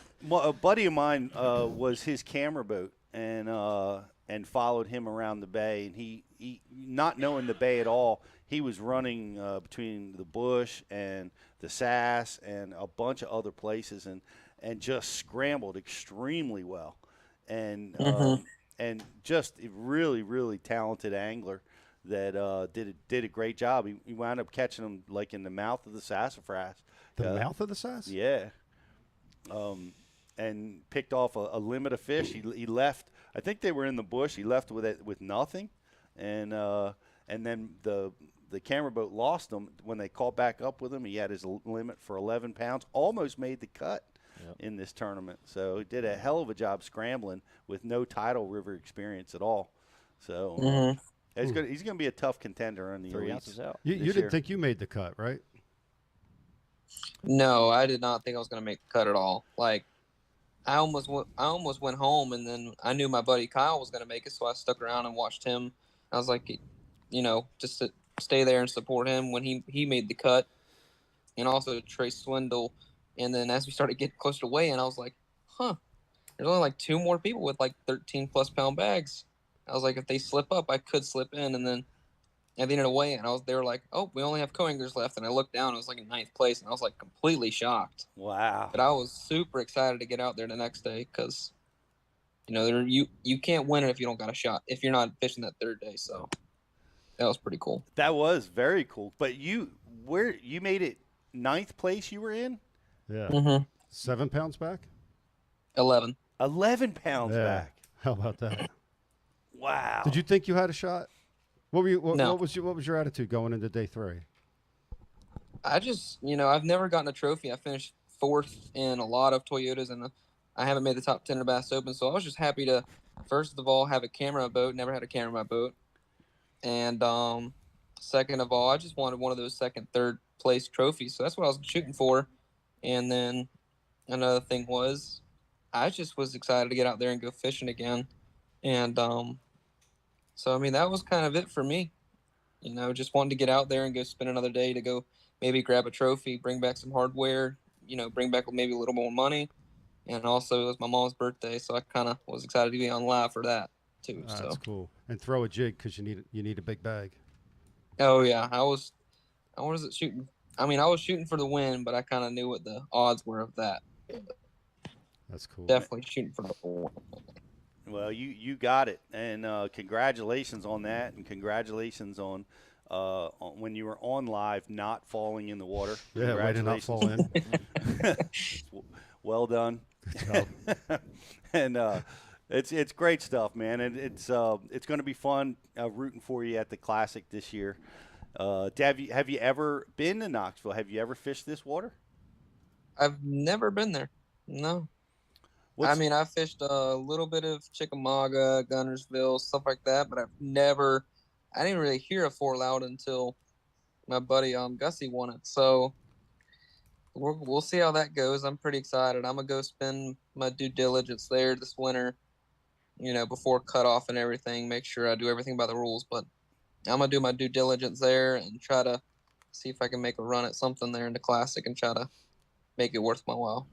buddy of mine was his camera boat and followed him around the bay. And he not knowing the bay at all, he was running between the Bush and the Sass and a bunch of other places and just scrambled extremely well. And just a really, really talented angler that did a great job. He wound up catching them like in the mouth of the sassafras.
The mouth of the sass?
Yeah. And picked off a limit of fish. He left. I think they were in the bush. He left with nothing, and then the camera boat lost him. When they caught back up with him, he had his limit for 11 pounds. Almost made the cut. Yep. In this tournament. So he did a hell of a job scrambling with no tidal river experience at all. So he's going to be a tough contender on the
3
elites.
ounces out.
You didn't think you made the cut, right?
No, I did not think I was going to make the cut at all. Like, I almost went home, and then I knew my buddy Kyle was going to make it, so I stuck around and watched him. I was like, you know, just to stay there and support him when he made the cut, and also Trace Swindle. And then as we started getting closer to weigh-in, I was like, there's only like 2 more people with like 13-plus pound bags. I was like, if they slip up, I could slip in. And then at the end of the weigh-in, they were like, oh, we only have co-anglers left. And I looked down, I was like in 9th place, and I was like completely shocked.
Wow.
But I was super excited to get out there the next day because, you know, you can't win it if you don't got a shot, if you're not fishing that third day. So that was pretty cool.
That was very cool. But you made it 9th place you were in?
Yeah. 7 pounds back?
11.
11 pounds back.
How about that?
Wow.
Did you think you had a shot? What
No.
was your attitude going into day 3?
I just, you know, I've never gotten a trophy. I finished 4th in a lot of Toyotas, and I haven't made the top 10 of Bass Open. So I was just happy to, first of all, have a camera on my boat. Never had a camera on my boat. And second of all, I just wanted one of those second, third place trophy. So that's what I was shooting for. And then another thing was I just was excited to get out there and go fishing again. And so, I mean, that was kind of it for me. You know, just wanting to get out there and go spend another day to go maybe grab a trophy, bring back some hardware, you know, bring back maybe a little more money. And also, it was my mom's birthday, so I kind of was excited to be on live for that too. So
That's cool. And throw a jig because you need a big bag.
Oh yeah, I was shooting. I mean, I was shooting for the win, but I kind of knew what the odds were of that.
That's cool.
Definitely shooting for the win.
Well, you got it, and congratulations on that, and congratulations on when you were on live not falling in the water.
Yeah, way to not fall in.
Well done.
Good job.
And it's great stuff, man, and it's going to be fun rooting for you at the Classic this year. Have you ever been to Knoxville? Have you ever fished this water?
I've never been there. No. I mean, I fished a little bit of Chickamauga, Gunnersville, stuff like that, but I didn't really hear of Fort Loud until my buddy Gussie won it. So we'll see how that goes. I'm pretty excited. I'm gonna go spend my due diligence there this winter, you know, before cutoff and everything. Make sure I do everything by the rules, but I'm gonna do my due diligence there and try to see if I can make a run at something there in the Classic and try to make it worth my while.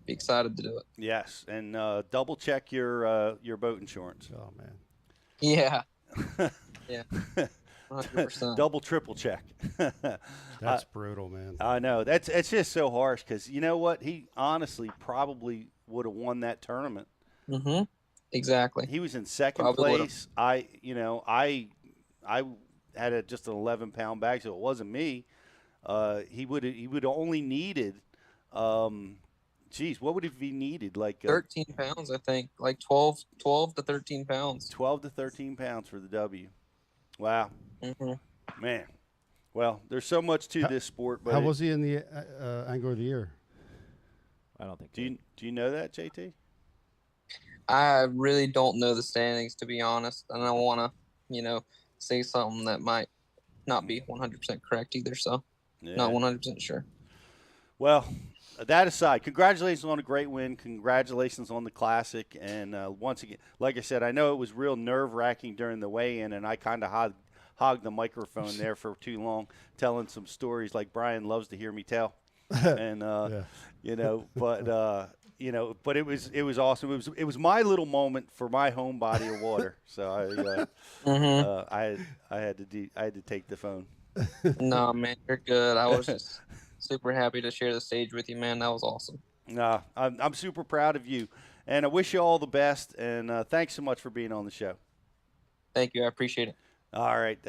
Be excited to do it.
Yes, and double check your boat insurance.
Oh man.
Yeah. Yeah. 100%.
Double, triple check.
That's brutal, man.
I know. It's just so harsh because you know what? He honestly probably would have won that tournament.
Mm-hmm. Exactly.
He was in second
Probably
place. I had just an 11-pound bag, so it wasn't me. He would only needed. What would he needed? Like
13 pounds, I think. Like 12 to 13 pounds.
12 to 13 pounds for the W. Wow.
Mm-hmm.
Man. Well, there's so much to this sport. But
how was he in the Angler of the Year?
I don't think.
Do you know that, JT?
I really don't know the standings, to be honest, and I don't want to, you know, say something that might not be 100% correct either. So, not 100% sure.
Well, that aside, congratulations on a great win. Congratulations on the Classic. And once again, like I said, I know it was real nerve-wracking during the weigh-in, and I kind of hogged the microphone there for too long, telling some stories like Brian loves to hear me tell. And you know, but it was awesome. It was my little moment for my home body of water. So I had to take the phone.
No, man, you're good. I was just super happy to share the stage with you, man. That was awesome.
No, I'm super proud of you, and I wish you all the best. And thanks so much for being on the show.
Thank you. I appreciate it.
All right,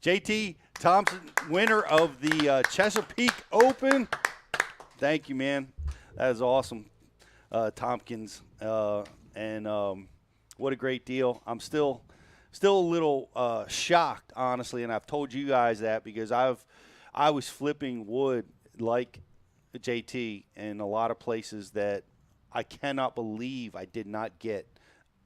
JT Thompson, winner of the Chesapeake Open. Thank you, man. That is awesome, Thompkins, and what a great deal. I'm still a little shocked, honestly, and I've told you guys that because I was flipping wood like JT in a lot of places that I cannot believe I did not get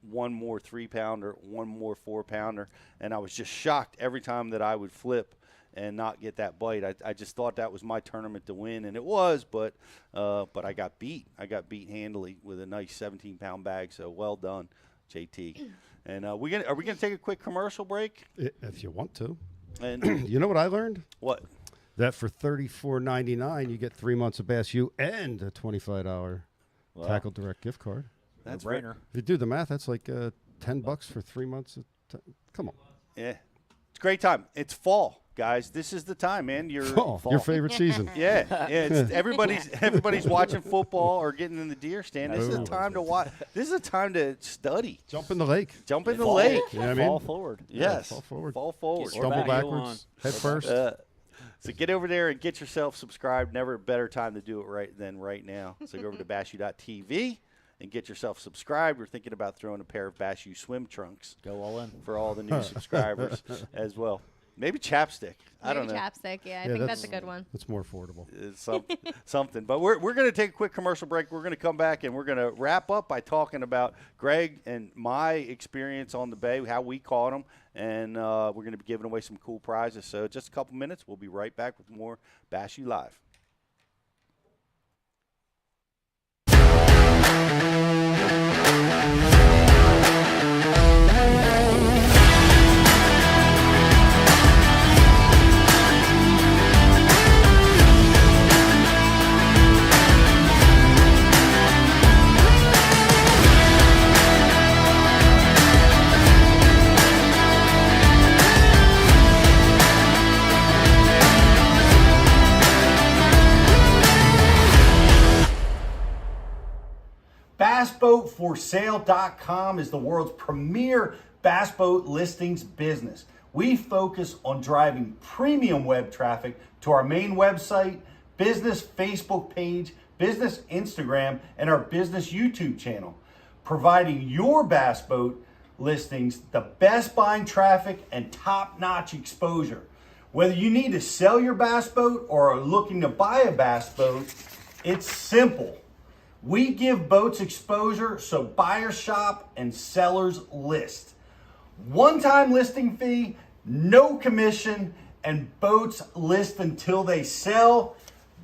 one more 3-pounder, one more 4-pounder, and I was just shocked every time that I would flip and not get that bite. I just thought that was my tournament to win, and it was, but I got beat. I got beat handily with a nice 17-pound bag, so well done, JT. And are we gonna take a quick commercial break?
If you want to.
And
you know what I learned?
What?
That for $34.99 you get 3 months of Bass U and a $25 TackleDirect gift card.
That's
brainer.
If you do the math, that's like $10 for 3 months. Come on.
Yeah, it's a great time. It's fall, guys. This is the time, man.
Fall. Your favorite season.
Yeah. It's everybody's watching football or getting in the deer stand. This is the time to watch. This is the time to study.
Jump in the lake.
Jump in the lake.
You know what I mean?
Fall forward.
Yes.
Fall forward.
Fall forward.
Stumble backwards. Head first.
So get over there and get yourself subscribed. Never a better time to do it than right now. So go over to bashu.tv and get yourself subscribed. We're thinking about throwing a pair of Bass U swim trunks.
Go all in.
For all the new subscribers as well. Maybe chapstick. I don't know.
Chapstick, yeah. I think that's a good one.
It's more affordable.
It's something. But we're going to take a quick commercial break. We're going to come back, and we're going to wrap up by talking about Greg and my experience on the bay, how we caught them, and we're going to be giving away some cool prizes. So just a couple minutes. We'll be right back with more Bash U Live.
BassBoatForSale.com is the world's premier bass boat listings business. We focus on driving premium web traffic to our main website, business Facebook page, business Instagram, and our business YouTube channel, providing your bass boat listings the best buying traffic and top-notch exposure. Whether you need to sell your bass boat or are looking to buy a bass boat, it's simple. We give boats exposure so buyers shop and sellers list. One-time listing fee, no commission, and boats list until they sell.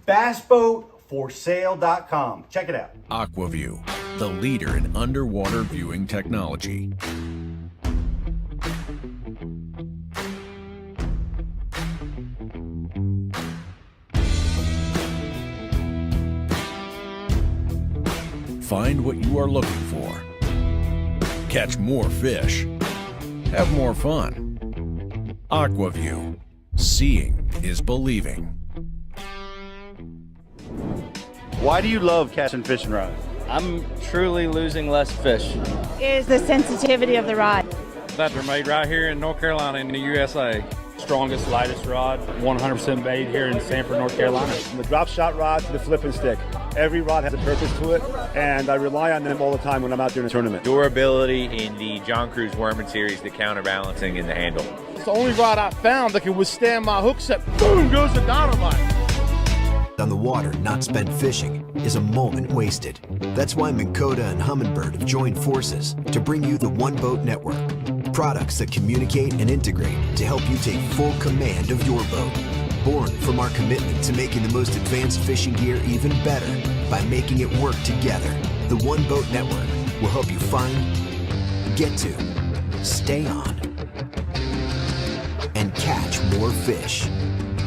BassBoatForSale.com. Check it out.
AquaView, the leader in underwater viewing technology. Find what you are looking for. Catch more fish. Have more fun. AquaView. Seeing is believing.
Why do you love casting fishing rods?
I'm truly losing less fish.
Is the sensitivity of the rod.
That they're made right here in North Carolina in the USA. Strongest, lightest rod, 100% made here in Sanford, North Carolina.
From the drop shot rod to the flipping stick, every rod has a purpose to it, and I rely on them all the time when I'm out there in a tournament.
Durability in the John Cruz Worming series, the counterbalancing in the handle.
It's the only rod I found that can withstand my hook set. Boom goes the dynamite.
On the water, not spent fishing is a moment wasted. That's why Minn Kota and Humminbird have joined forces to bring you the One Boat Network. Products that communicate and integrate to help you take full command of your boat. Born from our commitment to making the most advanced fishing gear even better by making it work together, the One Boat Network will help you find, get to, stay on, and catch more fish.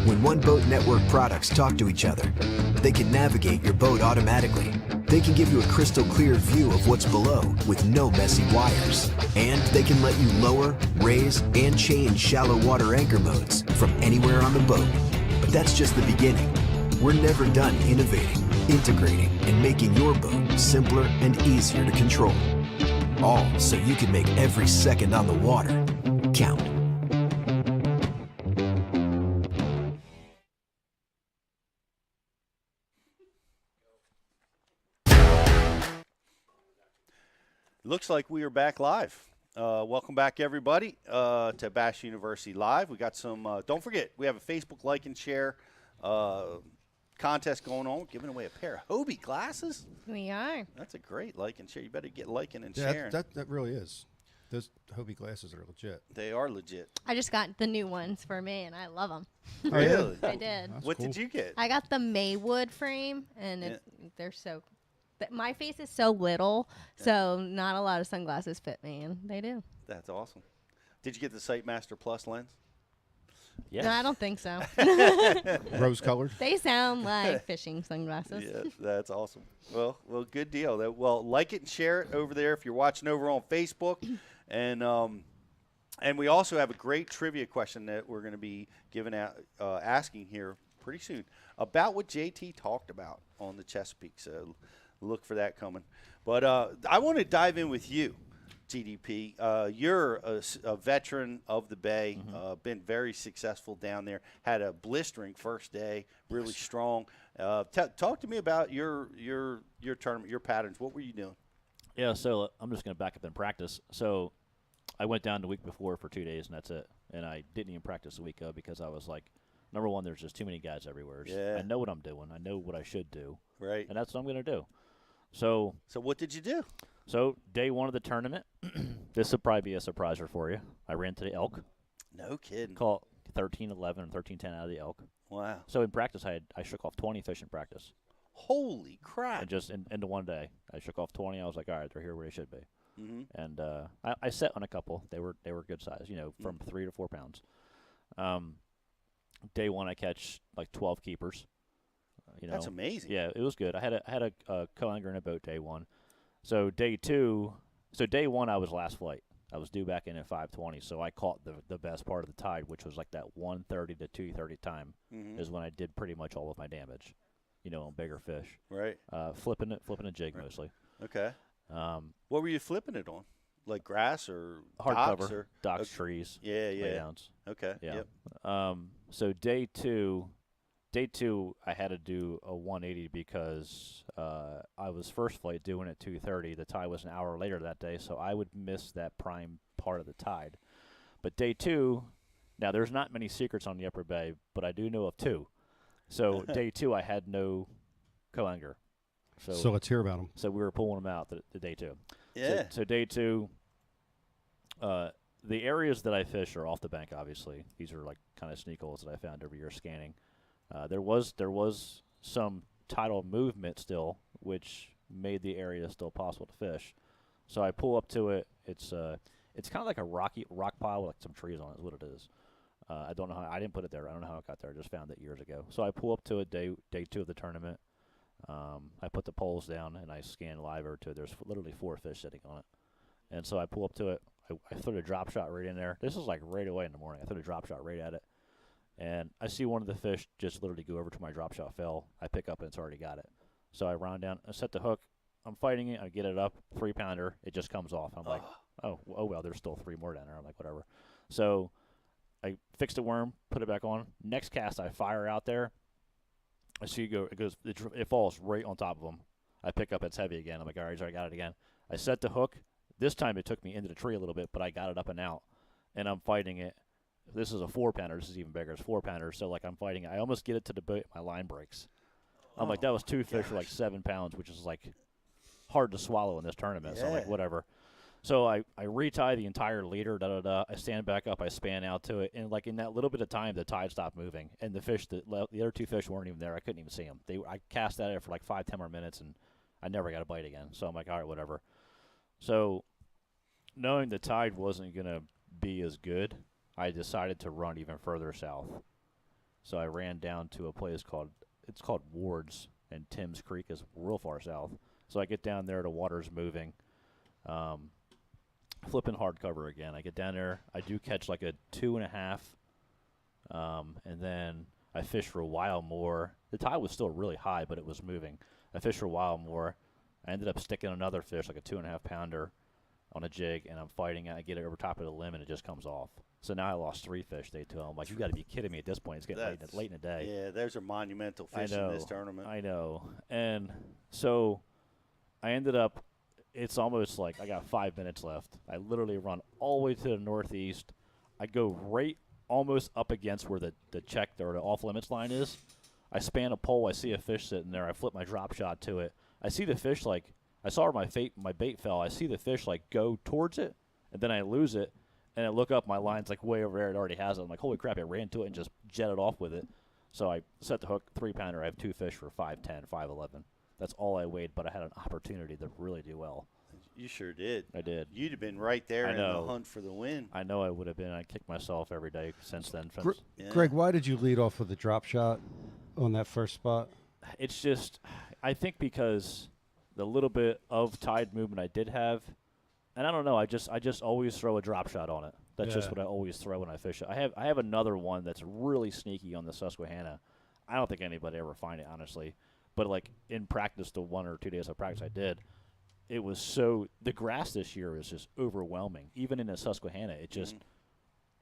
When One Boat Network products talk to each other, they can navigate your boat automatically. They can give you a crystal clear view of what's below with no messy wires. And they can let you lower, raise, and change shallow water anchor modes from anywhere on the boat. But that's just the beginning. We're never done innovating, integrating, and making your boat simpler and easier to control. All so you can make every second on the water count.
Looks like we are back live. Welcome back, everybody, to Bash University Live. We got some, don't forget, we have a Facebook like and share contest going on. We're giving away a pair of Hobie glasses.
We are.
That's a great like and share. You better get liking and
Yeah,
sharing.
that really is. Those Hobie glasses are legit.
They are legit.
I just got the new ones for me, and I love them.
Really?
I did.
What did you get?
I got the Maywood frame, and they're so. My face is so little, so not a lot of sunglasses fit me, and they do.
That's awesome. Did you get the Sightmaster Plus lens?
Yes.
No, I don't think so.
Rose-colored?
They sound like fishing sunglasses.
Yeah, that's awesome. Well, good deal. Well, like it and share it over there if you're watching over on Facebook, and we also have a great trivia question that we're going to be giving out, asking here pretty soon about what JT talked about on the Chesapeake. So look for that coming. But I want to dive in with you, GDP. You're a veteran of the Bay, been very successful down there, had a blistering first day, really strong. Talk to me about your tournament, your patterns. What were you doing?
Yeah, so I'm just going to back up in practice. So I went down the week before for 2 days, and that's it. and I didn't even practice the week of because I was like, number one, there's just too many guys everywhere.
Yeah.
I know what I'm doing. I know what I should do.
Right.
And that's what I'm going to do. So
what did you do?
So day one of the tournament, this will probably be a surpriser for you. I ran to the elk.
No kidding.
Caught 13-11 and 13-10 out of the elk.
Wow.
So in practice, I shook off 20 fish in practice.
Holy crap.
And just into one day, I shook off 20. I was like, all right, they're here where they should be.
Mhm.
And I set on a couple. They were good size, from 3 to 4 pounds. Day one, I catch like 12 keepers.
That's amazing.
Yeah, it was good. I had a co-angler in a boat day one. So day one, I was last flight. I was due back in at 5:20, so I caught the best part of the tide, which was like that 1:30 to 2:30 time is when I did pretty much all of my damage, on bigger fish.
Right.
Flipping a jig mostly.
Okay. What were you flipping it on? Like grass or
hardcover,
docks?
docks, trees,
Yeah, yeah.
laydowns.
Okay.
Yeah.
Yep.
So day two, I had to do a 180 because I was first flight doing at 2:30. The tide was an hour later that day, so I would miss that prime part of the tide. But day two, now there's not many secrets on the Upper Bay, but I do know of two. So day two, I had no co-angler.
So let's hear about them.
So we were pulling them out the day two.
Yeah.
So day two, the areas that I fish are off the bank, obviously. These are like kind of sneak holes that I found every year scanning. There was some tidal movement still, which made the area still possible to fish. So I pull up to it. It's kind of like a rock pile with like some trees on it is what it is. I don't know how I didn't put it there. I don't know how it got there. I just found it years ago. So I pull up to it day two of the tournament. I put the poles down and I scan live over to it. There's literally 4 fish sitting on it. And so I pull up to it. I threw a drop shot right in there. This is like right away in the morning. I threw a drop shot right at it. And I see one of the fish just literally go over to my drop shot fell. I pick up and it's already got it. So I round down, I set the hook. I'm fighting it. I get it up, 3-pounder. It just comes off. I'm like, oh well, there's still 3 more down there. I'm like, whatever. So I fixed the worm, put it back on. Next cast, I fire out there. I see it falls right on top of him. I pick up, it's heavy again. I'm like, all right, I got it again. I set the hook. This time it took me into the tree a little bit, but I got it up and out. And I'm fighting it. This is a 4-pounder. This is even bigger. It's 4-pounder. So, like, I'm fighting it. I almost get it to the boat. My line breaks. I'm like, that was 2 fish for like 7 pounds, which is, like, hard to swallow in this tournament. So I'm like, whatever. So I retie the entire leader, I stand back up. I span out to it. And, like, in that little bit of time, the tide stopped moving. And the fish, the other 2 fish weren't even there. I couldn't even see them. I cast at it for, like, 5-10 more minutes, and I never got a bite again. So I'm like, all right, whatever. So knowing the tide wasn't going to be as good, I decided to run even further south. So I ran down to a place called Ward's, and Timms Creek is real far south. So I get down there, the water's moving. Flipping hardcover again. I get down there. I do catch like a 2.5, and then I fish for a while more. The tide was still really high, but it was moving. I fished for a while more. I ended up sticking another fish, like a 2.5-pounder, on a jig, and I'm fighting it. I get it over top of the limb, and it just comes off. So now I lost 3 fish day 2. I'm like, you got to be kidding me at this point. It's getting late in the day.
Yeah, there's a monumental fish in this tournament.
I know. And so I ended up, it's almost like I got 5 minutes left. I literally run all the way to the northeast. I go right almost up against where the check or the off-limits line is. I span a pole. I see a fish sitting there. I flip my drop shot to it. I see the fish like, I saw where my bait fell. I see the fish like go towards it, and then I lose it. And I look up, my line's like way over there. It already has it. I'm like, holy crap, I ran to it and just jetted off with it. So I set the hook, 3-pounder. I have 2 fish for 5.10, 5.11. That's all I weighed, but I had an opportunity to really do well.
You sure did.
I did.
You'd have been right there in the hunt for the win.
I know I would have been. I kicked myself every day since then.
Greg, why did you lead off with a drop shot on that first spot?
It's just, I think because the little bit of tide movement I did have, and I don't know, I just always throw a drop shot on it. That's just what I always throw when I fish it. I have another one that's really sneaky on the Susquehanna. I don't think anybody ever find it, honestly. But, like, in practice, the 1 or 2 days of practice I did, it was the grass this year is just overwhelming. Even in the Susquehanna, it just,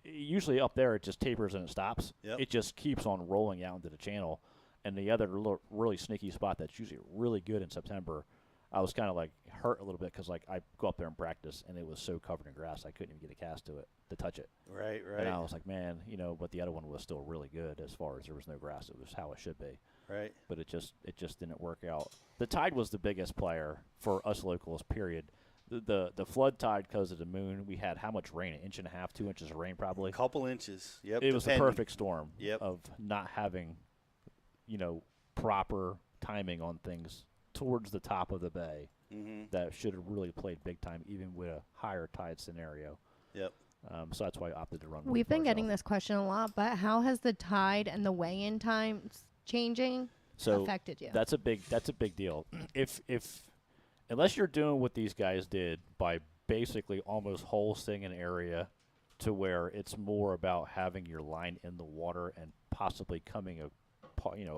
usually up there it just tapers and it stops.
Yep.
It just keeps on rolling out into the channel. And the other really sneaky spot that's usually really good in September, I was kind of like hurt a little bit because like I go up there and practice and it was so covered in grass I couldn't even get a cast to touch it.
Right.
And I was like, man, but the other one was still really good as far as there was no grass. It was how it should be.
Right.
But it just didn't work out. The tide was the biggest player for us locals. Period. The flood tide because of the moon. We had how much rain? 1.5 inches, 2 inches of rain probably.
A couple inches. Yep.
It was the perfect storm.
Yep.
Of not having, proper timing on things towards the top of the bay.
Mm-hmm.
That should have really played big time, even with a higher tide scenario.
Yep.
So that's why I opted to run.
We've been getting this question a lot, but how has the tide and the weigh-in times changing affected you?
That's a big deal. If unless you're doing what these guys did by basically almost holstering an area to where it's more about having your line in the water and possibly coming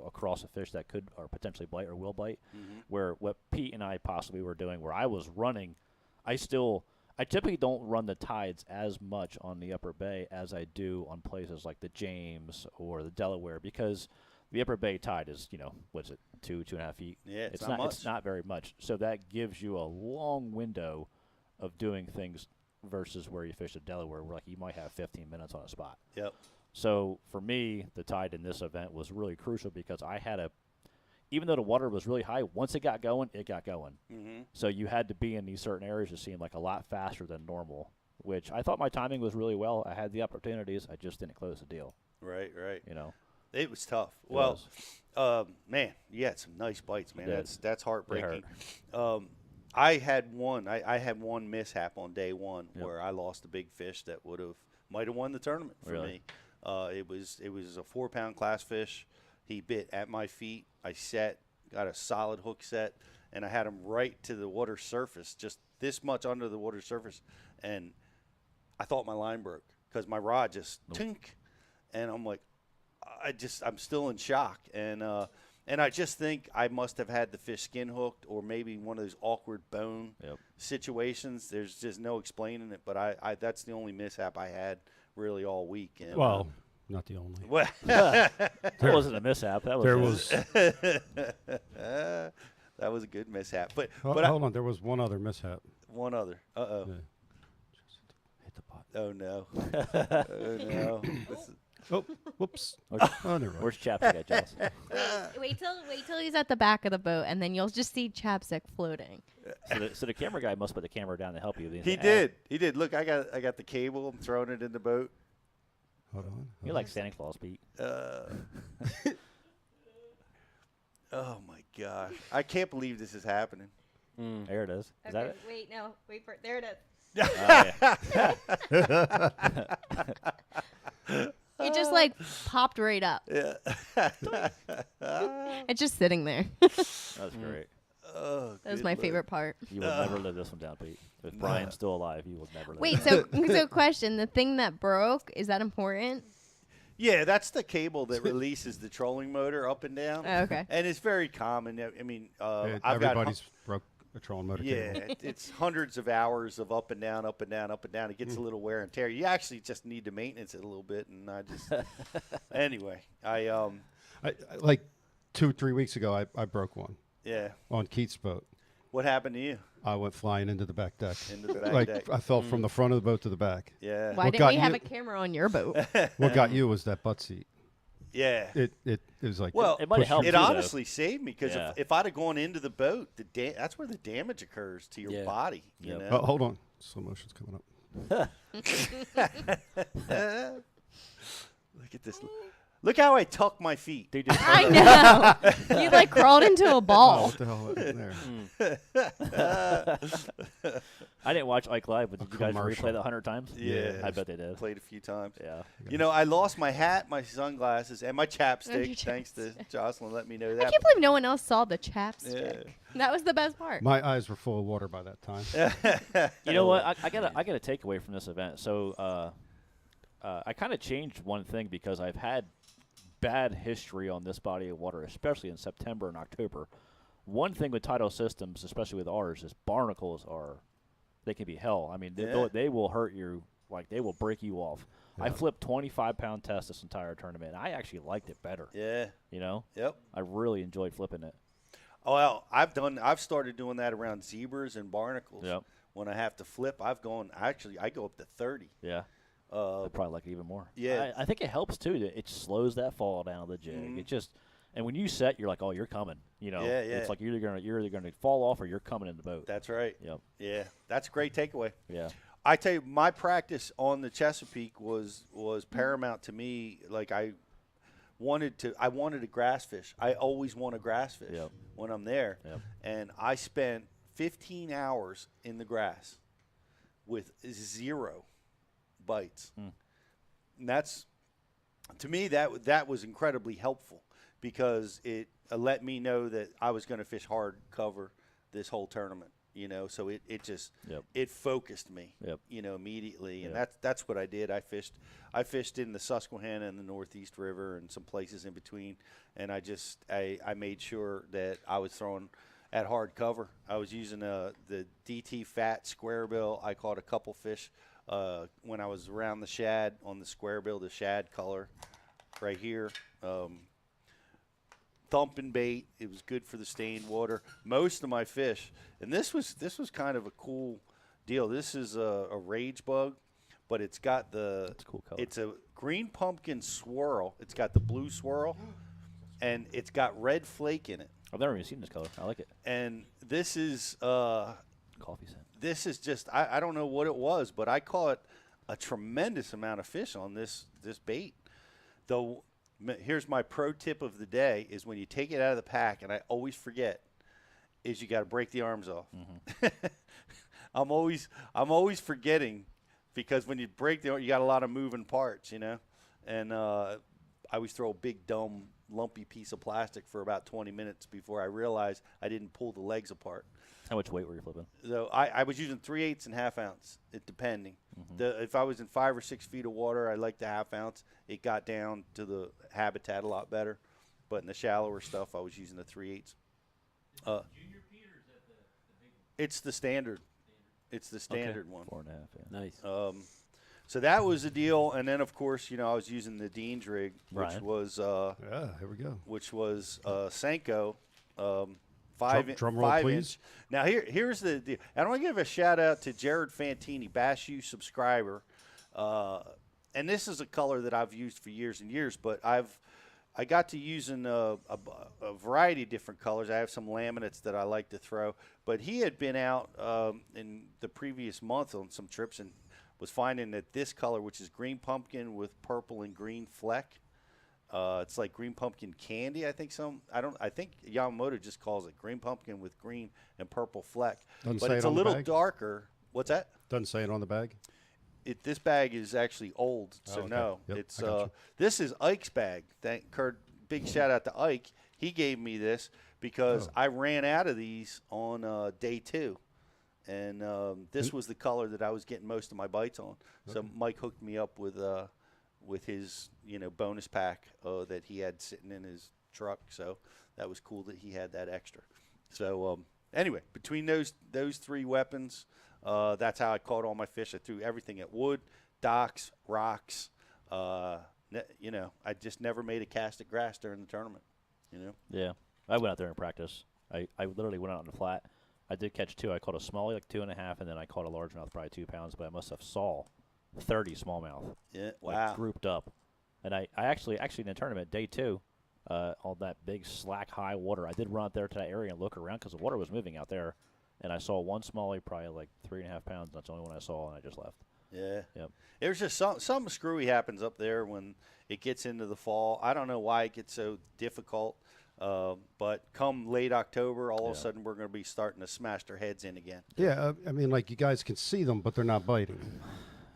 across a fish that could or potentially bite or will bite.
Mm-hmm.
Where what Pete and I possibly were doing, where I was running, I typically don't run the tides as much on the Upper Bay as I do on places like the James or the Delaware because the Upper Bay tide is, what is it, 2.5 feet?
Yeah, it's not much.
It's not very much. So that gives you a long window of doing things versus where you fish at Delaware, where like you might have 15 minutes on a spot.
Yep.
So for me, the tide in this event was really crucial because I had even though the water was really high, once it got going, it got going.
Mm-hmm.
So you had to be in these certain areas that seemed like a lot faster than normal, which I thought my timing was really well. I had the opportunities. I just didn't close the deal.
Right. It was tough. Man, you had some nice bites, man. That's heartbreaking. I had one mishap on day one where I lost a big fish that might have won the tournament for me. It was a 4-pound class fish. He bit at my feet. I got a solid hook set, and I had him right to the water surface, just this much under the water surface, and I thought my line broke because my rod just tink, and I'm like, I'm still in shock, and I just think I must have had the fish skin hooked or maybe one of those awkward bone situations. There's just no explaining it, but I that's the only mishap I had really all week. And,
not the only.
Well,
that wasn't a mishap. That was
that was a good mishap. But
hold on, there was one other mishap.
One other. Uh-oh.
Yeah.
Hit the pot.
Oh no. Oh no.
Oh, whoops. Never mind.
Where's Chapstick at, Joss?
Wait till he's at the back of the boat, and then you'll just see Chapstick floating.
So the camera guy must put the camera down to help you.
He did. Look, I got the cable. I'm throwing it in the boat.
Hold on.
You're like Santa Claus, Pete.
Oh my gosh! I can't believe this is happening.
There it is. Is that it?
Wait for it. There it is. It just popped right up.
Yeah.
It's just sitting there.
That was great.
Oh,
that was my favorite part.
You will never live this one down, Pete. If Brian's still alive, you will never live.
Wait, so question: the thing that broke, is that important?
Yeah, that's the cable that releases the trolling motor up and down.
Oh, okay.
And it's very common. I mean,
everybody's broke a trolling motor.
Yeah,
cable.
it's hundreds of hours of up and down, up and down, up and down. It gets a little wear and tear. You actually just need to maintenance it a little bit. And I just anyway, I
like 2-3 weeks ago, I broke one.
Yeah.
On Keith's boat.
What happened to you?
I went flying into the back deck.
Into the back deck.
I fell from the front of the boat to the back.
Yeah.
Why didn't we have a camera on your boat?
What got you was that butt seat.
Yeah.
It was like.
Well,
it might have helped.
It
too,
honestly saved me because if I'd have gone into the boat, that's where the damage occurs to your body. You know?
Oh, hold on. Slow motion's coming up.
Look at this. Look how I tuck my feet.
I know. You crawled into a ball.
Oh, what the hell is there?
I didn't watch Ike Live, but did you guys replay that 100 times?
Yeah.
I bet they did.
Played a few times.
Yeah.
You know, I lost my hat, my sunglasses, and my chapstick, thanks to Jocelyn letting me know that.
I can't believe no one else saw the chapstick.
Yeah.
That was the best part.
My eyes were full of water by that time.
You know what? I got a takeaway from this event. So I kind of changed one thing because I've had bad history on this body of water, especially in September and October. One thing with tidal systems, especially with ours, is barnacles they can be hell. I mean, they will hurt you, they will break you off. Yeah. I flipped 25-pound test this entire tournament, and I actually liked it better.
Yeah.
You know?
Yep.
I really enjoyed flipping it.
Oh, well, I've started doing that around zebras and barnacles.
Yep.
When I have to flip, I go up to 30.
Yeah. I probably like it even more.
Yeah.
I think it helps too. That it slows that fall down of the jig. It just, and when you set, you're like, oh, you're coming. You know.
Yeah.
It's like you're either gonna fall off or you're coming in the boat.
That's right.
Yep.
Yeah, that's a great takeaway.
Yeah.
I tell you, my practice on the Chesapeake was paramount to me. Like I wanted a grass fish. I always want a grass fish when I'm there.
Yep.
And I spent 15 hours in the grass with 0 bites. And that's, to me, that was incredibly helpful because it let me know that I was going to fish hard cover this whole tournament. You know, so it just it focused me, you know, immediately, and that's what I did. I fished in the Susquehanna and the Northeast River and some places in between, and I made sure that I was throwing at hard cover. I was using the DT Fat square bill. I caught a couple fish when I was around the shad on the square bill, the shad color, right here. Thumping bait. It was good for the stained water. Most of my fish, and this was kind of a cool deal. This is a rage bug, but it's got
That's a cool color.
It's a green pumpkin swirl. It's got the blue swirl, and it's got red flake in it.
I've never even seen this color. I like it.
And this is
coffee scent.
This is just I don't know what it was, but I caught a tremendous amount of fish on this bait. Though. Here's my pro tip of the day is when you take it out of the pack, and I always forget, is you got to break the arms off. I'm always forgetting because when you break the arm, you got a lot of moving parts, you know. And I always throw a big, dumb, lumpy piece of plastic for about 20 minutes before I realized I didn't pull the legs apart.
How much weight were you flipping?
So I was using 3/8 and ½ ounce, depending. If I was in 5 or 6 feet of water, I liked the ½ ounce. It got down to the habitat a lot better. But in the shallower stuff, I was using the 3/8. Junior Peter, is that the big one? It's the standard. It's the standard one.
4.5. Yeah.
Nice.
So that was the deal, and then of course, you know, I was using the Dean's rig, which
Brian.
was
here we go.
Which was Senko.
Drum roll,
5
please.
inch. Now here's the deal. I want to give a shout out to Jared Fantini, Bass U subscriber, and this is a color that I've used for years and years. But I got to using a variety of different colors. I have some laminates that I like to throw, but he had been out in the previous month on some trips and was finding that this color, which is green pumpkin with purple and green fleck. It's like green pumpkin candy, I think. I think Yamamoto just calls it green pumpkin with green and purple fleck.
Doesn't
but
say
it's
it
a
on the
little
bag?
darker. What's that?
Doesn't say it on the bag.
This bag is actually old, so
okay.
no.
Yep,
It's
I got you.
this is Ike's bag. Thank Kurt. Big shout out to Ike. He gave me this because I ran out of these on day 2. And this was the color that I was getting most of my bites on. So Mike hooked me up with his, you know, bonus pack that he had sitting in his truck. So that was cool that he had that extra. So anyway, between those 3 weapons, that's how I caught all my fish. I threw everything at wood, docks, rocks. You know, I just never made a cast at grass during the tournament. You know.
Yeah, I went out there and practiced. I literally went out on the flat. I did catch 2. I caught a smallie, like 2.5, and then I caught a largemouth, probably 2 pounds. But I must have saw 30 smallmouth.
Yeah,
like,
wow.
Grouped up. And I actually in the tournament, day 2, on that big slack high water, I did run out there to that area and look around because the water was moving out there. And I saw one smallie, probably like 3.5 pounds. That's the only one I saw, and I just left.
Yeah.
Yep.
There's just something screwy happens up there when it gets into the fall. I don't know why it gets so difficult, but come late October, all of a sudden we're going to be starting to smash their heads in again.
Yeah, I mean, like you guys can see them, but they're not biting.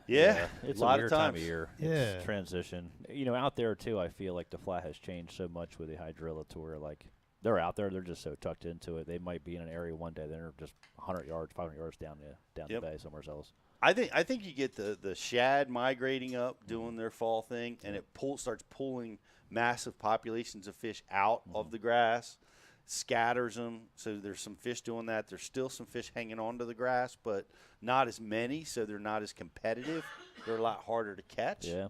Yeah,
it's
a lot
weird
of
time
times.
of year.
Yeah.
It's transition. You know, out there too, I feel like the flat has changed so much with the hydrilla to where like they're out there, they're just so tucked into it. They might be in an area one day, then they're just 100 yards, 500 yards down the bay somewhere else.
I think you get the shad migrating up, doing their fall thing, and it starts pulling massive populations of fish out of the grass, scatters them. So there's some fish doing that. There's still some fish hanging onto the grass, but not as many, so they're not as competitive. They're a lot harder to catch.
Yeah.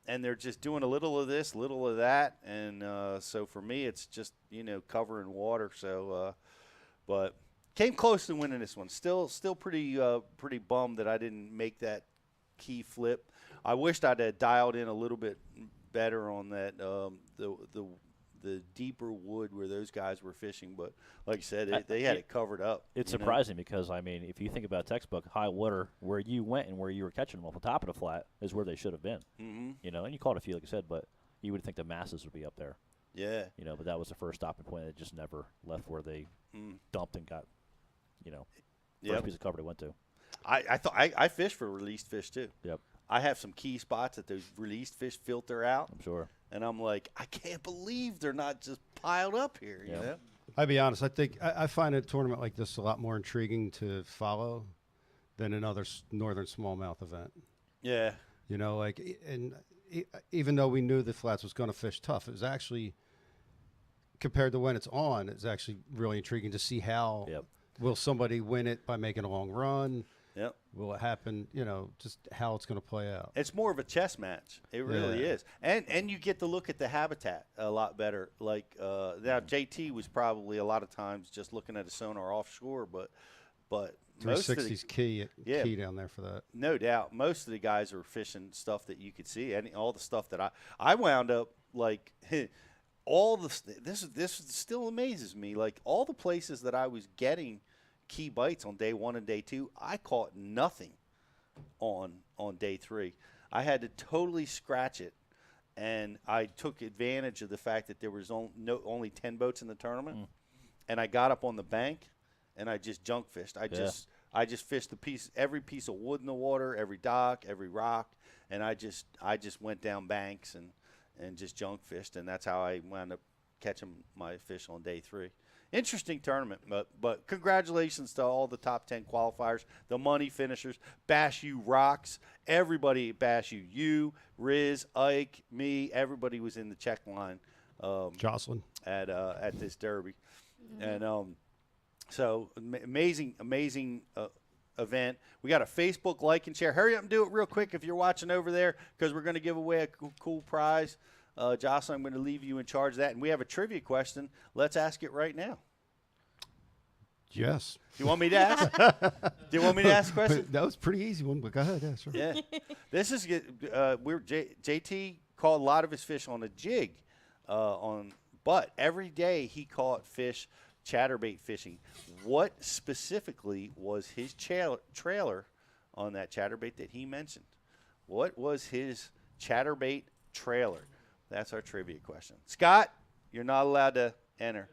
and they're just doing a little of this, little of that, and so for me, it's just covering water. So, but came close to winning this one. Still pretty bummed that I didn't make that key flip. I wished I'd have dialed in a little bit better on that the deeper wood where those guys were fishing, but like you said, they had it covered up.
It's surprising because, I mean, if you think about textbook, high water, where you went and where you were catching them off the top of the flat is where they should have been.
Mm-hmm.
And you caught a few, like I said, but you would think the masses would be up there.
Yeah.
But that was the first stopping point. It just never left where they dumped and got, first piece of cover they went to.
I fish for released fish too.
Yep.
I have some key spots that those released fish filter out.
I'm sure.
And I'm like, I can't believe they're not just piled up here. You know?
I'll be honest. I think I find a tournament like this a lot more intriguing to follow than another northern smallmouth event.
Yeah.
Even though we knew the flats was going to fish tough, it was actually, compared to when it's on, it's actually really intriguing to see how will somebody win it by making a long run.
Yep.
Will it happen? Just how it's going to play out.
It's more of a chess match. It really is. And you get to look at the habitat a lot better. Like now, JT was probably a lot of times just looking at a sonar offshore, but
360's key down there for that.
No doubt. Most of the guys are fishing stuff that you could see. All the stuff that I wound up like this still amazes me. Like all the places that I was getting key bites on day 1 and day 2, I caught nothing on day 3. I had to totally scratch it, and I took advantage of the fact that there was only 10 boats in the tournament, and I got up on the bank, and I just junk fished. I just fished every piece of wood in the water, every dock, every rock, and I just went down banks and just junk fished, and that's how I wound up catching my fish on day 3. Interesting tournament, but congratulations to all the top 10 qualifiers, the money finishers, Bash U rocks, everybody at Bash U, you, Riz, Ike, me, everybody was in the check line.
Jocelyn.
At this derby. And so amazing event. We got a Facebook like and share. Hurry up and do it real quick if you're watching over there because we're going to give away a cool prize. Jocelyn, I'm going to leave you in charge of that. And we have a trivia question. Let's ask it right now.
Yes.
Do you want me to ask? Do you want me to ask a question?
That was a pretty easy one, but go ahead. Yeah, sure.
Yeah. This is JT caught a lot of his fish on a jig, but every day he caught fish chatterbait fishing. What specifically was his trailer on that chatterbait that he mentioned? What was his chatterbait trailer? That's our trivia question. Scott, you're not allowed to enter.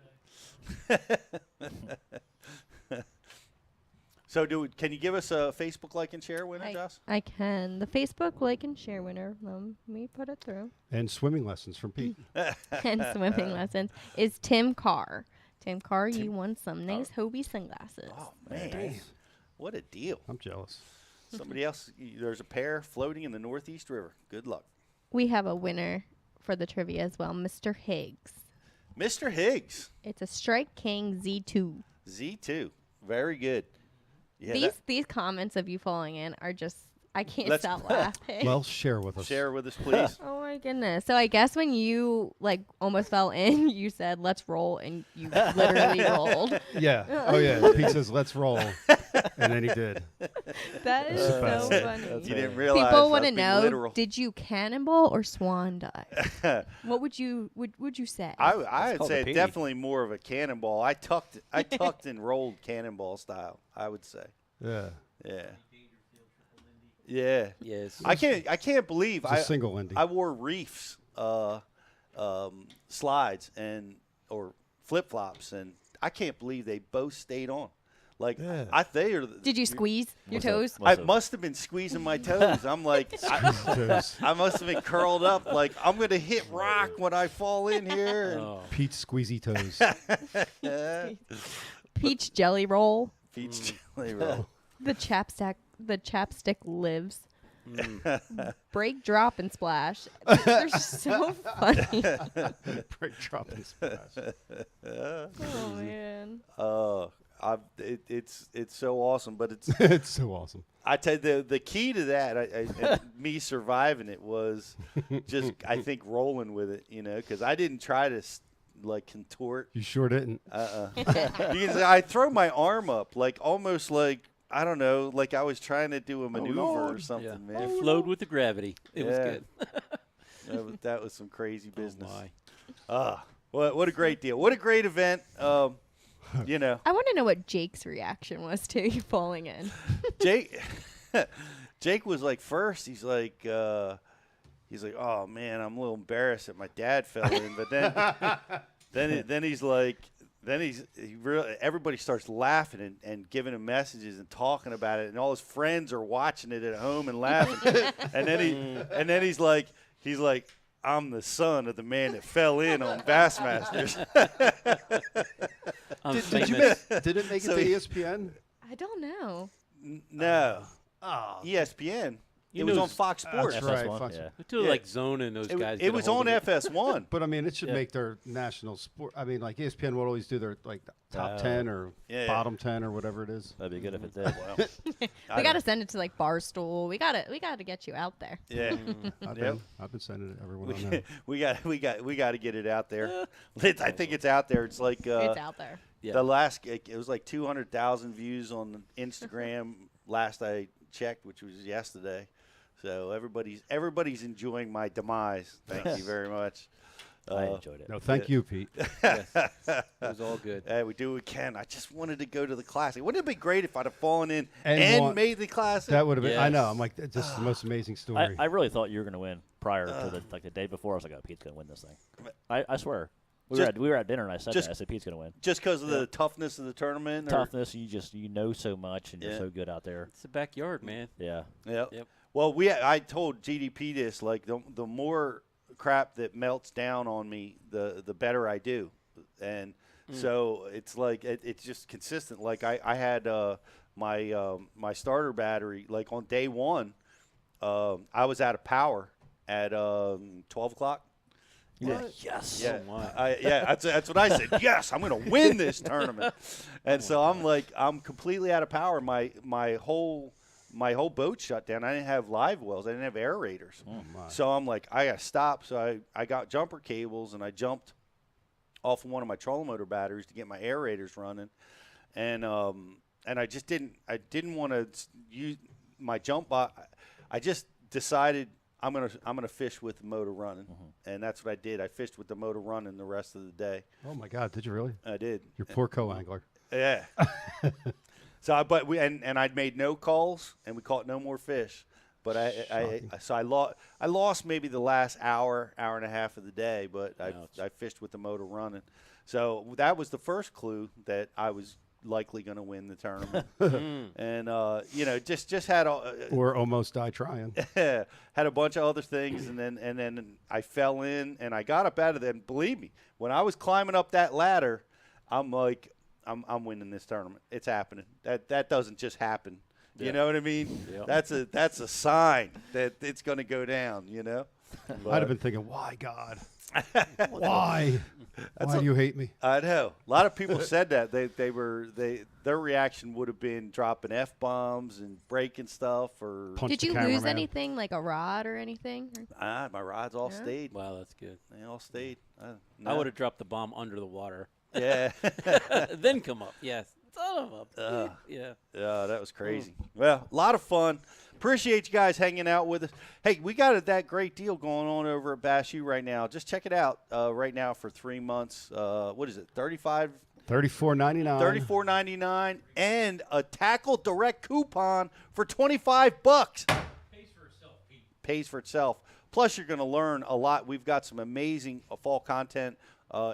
So can you give us a Facebook like and share winner, Joss?
I can. The Facebook like and share winner, let me put it through.
And swimming lessons from Pete.
And swimming lessons is Tim Carr. Tim Carr, you won some nice Hobie sunglasses.
Oh, man. What a deal.
I'm jealous.
Somebody else, there's a pair floating in the Northeast River. Good luck.
We have a winner for the trivia as well, Mr. Higgs.
Mr. Higgs.
It's a Strike King Z2.
Z2. Very good. Yeah,
these comments of you falling in are just, I can't stop laughing.
Well, share with us.
Share with us, please.
Oh, my goodness. So I guess when you, almost fell in, you said, let's roll, and you literally rolled.
Yeah. Oh, yeah. Pete says, let's roll. And then he did.
That is so funny.
You didn't realize.
People want to know, literal. Did you cannonball or swan dive? What would you say?
I would say definitely more of a cannonball. I tucked and rolled cannonball style, I would say.
Yeah.
Yeah. Yeah.
Yes.
I can't believe
it's a single Lindy.
I wore reefs, slides or flip flops, and I can't believe they both stayed on.
Did you squeeze your toes?
I must have been squeezing my toes. I'm like, I must have been curled up. Like I'm gonna hit rock when I fall in here.
Pete's squeezy toes.
Peach jelly roll.
Peach jelly roll.
The chapstick lives. Break, drop, and splash. They're so funny.
Break, drop, and splash.
Oh man.
It's so awesome, but it's
it's so awesome.
I tell you, the key to that, and me surviving it was just I think rolling with it, because I didn't try to like contort.
You sure didn't.
Because I throw my arm up like almost like. I don't know, like I was trying to do a maneuver or something, man.
It flowed with the gravity. It was good.
that was some crazy business. What a great deal. What a great event.
I want to know what Jake's reaction was to you falling in.
Jake was like first. He's like, oh man, I'm a little embarrassed that my dad fell in. But then he's like. Everybody starts laughing and giving him messages and talking about it, and all his friends are watching it at home and laughing. and then he's like, I'm the son of the man that fell in on Bassmasters.
Did it make it to ESPN?
I don't know.
No. ESPN. It was on Fox Sports.
That's right. Fox.
Yeah. Like Zone and those guys.
It was on FS1.
But I mean, it should make their national sport. I mean, like ESPN would always do their like top 10 or bottom 10 or whatever it is.
That'd be good if it did.
We got to send it to like Barstool. We got to get you out there.
Yeah.
I've been sending it to everyone I know.
we got to get it out there. I think it's out there. It's like
it's out there.
The last it was like 200,000 views on Instagram last I checked, which was yesterday. So everybody's enjoying my demise. Thank you very much.
I enjoyed it.
No, thank you, Pete.
Yes. It was all good.
We do what we can. I just wanted to go to the Classic. Wouldn't it be great if I'd have fallen in and made the Classic?
That would have been. Yes. I know. I'm like, this is the most amazing story.
I really thought you were going to win prior to the day before. I was like, oh, Pete's going to win this thing. I swear. We were at dinner and I said that. I said Pete's going to win.
Just because of the toughness of the tournament?
Toughness. You know so much and you're so good out there.
It's the backyard, man.
Yeah.
Yep. Well, I told GDP this, like the more crap that melts down on me, the better I do. And so it's like it's just consistent. Like I had my starter battery, like on day one, I was out of power at 12 o'clock.
Yeah. Yes.
Yeah. That's what I said. Yes, I'm going to win this tournament. And so I'm completely out of power. My whole boat shut down. I didn't have live wells. I didn't have aerators. So I'm like, I got to stop. So I got jumper cables and I jumped off of one of my trolling motor batteries to get my aerators running. And I just didn't want to use my jump bot. I just decided I'm gonna fish with the motor running, and that's what I did. I fished with the motor running the rest of the day.
Oh my God! Did you really?
I did.
Your poor co-angler.
Yeah. So I'd made no calls, and we caught no more fish. But I lost maybe the last hour and a half of the day. But I fished with the motor running. So that was the first clue that I was likely going to win the tournament. And just had
or almost die trying.
Had a bunch of other things, and then I fell in, and I got up out of there. And believe me, when I was climbing up that ladder, I'm like, I'm winning this tournament. It's happening. That doesn't just happen. You know what I mean? That's a sign that it's going to go down.
I'd have been thinking, why God? Why? Why do you hate me?
I know. A lot of people said that their reaction would have been dropping F-bombs and breaking stuff or.
Did you lose anything like a rod or anything?
My rods all stayed.
Wow, that's good.
They all stayed.
I would have dropped the bomb under the water.
Yeah.
Then come up. Yes. Son of a yeah.
Yeah, that was crazy. Well, a lot of fun. Appreciate you guys hanging out with us. Hey, we got that great deal going on over at Bass U right now. Just check it out right now for 3 months. What is it, $34.99. $34.99 and a TackleDirect coupon for $25. Pays
for itself, Pete.
Pays for itself. Plus, you're going to learn a lot. We've got some amazing fall content,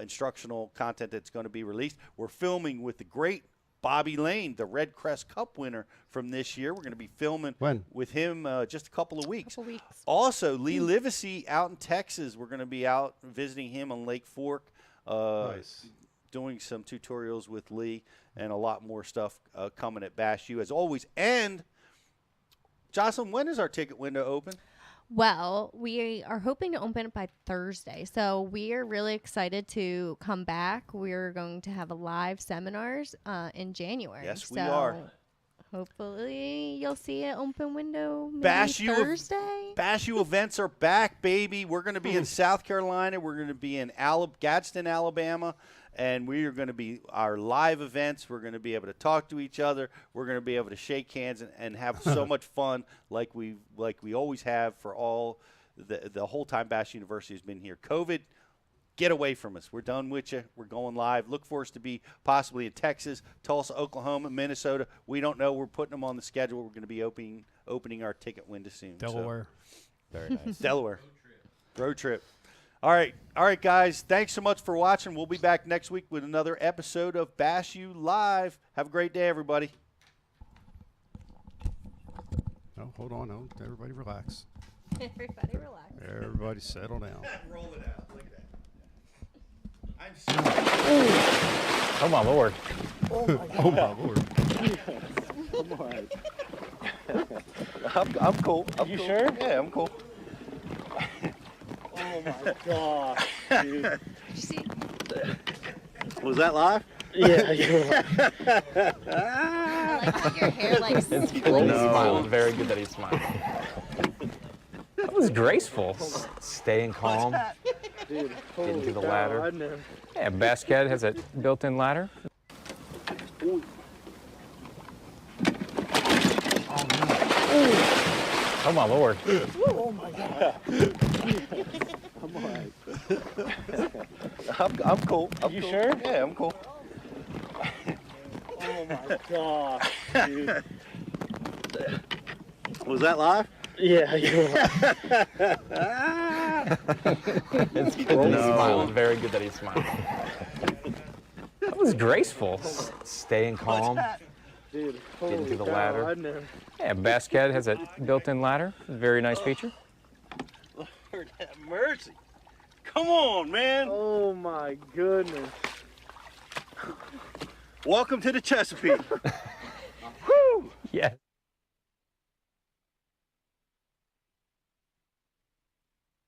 instructional content that's going to be released. We're filming with the great Bobby Lane, the Red Crest Cup winner from this year. We're going to be filming with him just a couple of weeks. Also, Lee Livesey out in Texas. We're going to be out visiting him on Lake Fork, doing some tutorials with Lee and a lot more stuff coming at Bass U as always. And, Jocelyn, when is our ticket window open?
Well, we are hoping to open it by Thursday. So we are really excited to come back. We're going to have a live seminars in January.
Yes, we are.
Hopefully you'll see an open window maybe
Bash U
Thursday.
Bash U events are back, baby. We're going to be in South Carolina. We're going to be in Gadsden, Alabama. And we are going to be our live events. We're going to be able to talk to each other. We're going to be able to shake hands and have so much fun like we always have for all the whole time Bash University has been here. COVID, get away from us. We're done with you. We're going live. Look for us to be possibly in Texas, Tulsa, Oklahoma, Minnesota. We don't know. We're putting them on the schedule. We're going to be opening our ticket window soon.
Delaware.
So. Very nice. Delaware. Road trip. All right, guys. Thanks so much for watching. We'll be back next week with another episode of Bash U Live. Have a great day, everybody.
Oh, hold on. Oh, everybody relax.
Everybody relax.
Everybody settle down.
Roll it out. Look at that.
Oh, my Lord.
Oh, my Lord.
I'm all right. I'm cool. You sure? Yeah, I'm cool.
Oh my gosh, dude.
Did you see?
Was that live?
Yeah, you were live.
I like that your hair like
It's good that he's smiling. Very good that he's smiling. That was graceful. Staying calm.
Dude,
Getting to the ladder.
God, man.
Yeah, Basket has a built-in ladder. Oh my Lord.
Oh my God. I'm all right.
I'm cool.
You sure?
Yeah, I'm cool.
Oh my gosh, dude.
Was that live?
Yeah, you were live.
It's good that he's smiling. Very good that he's smiling. That was graceful. Staying calm.
Dude,
Getting to the
God,
ladder.
man.
Yeah, Basket has a built-in ladder. Very nice feature.
Lord have mercy. Come on, man.
Oh my goodness.
Welcome to the Chesapeake.
Yeah.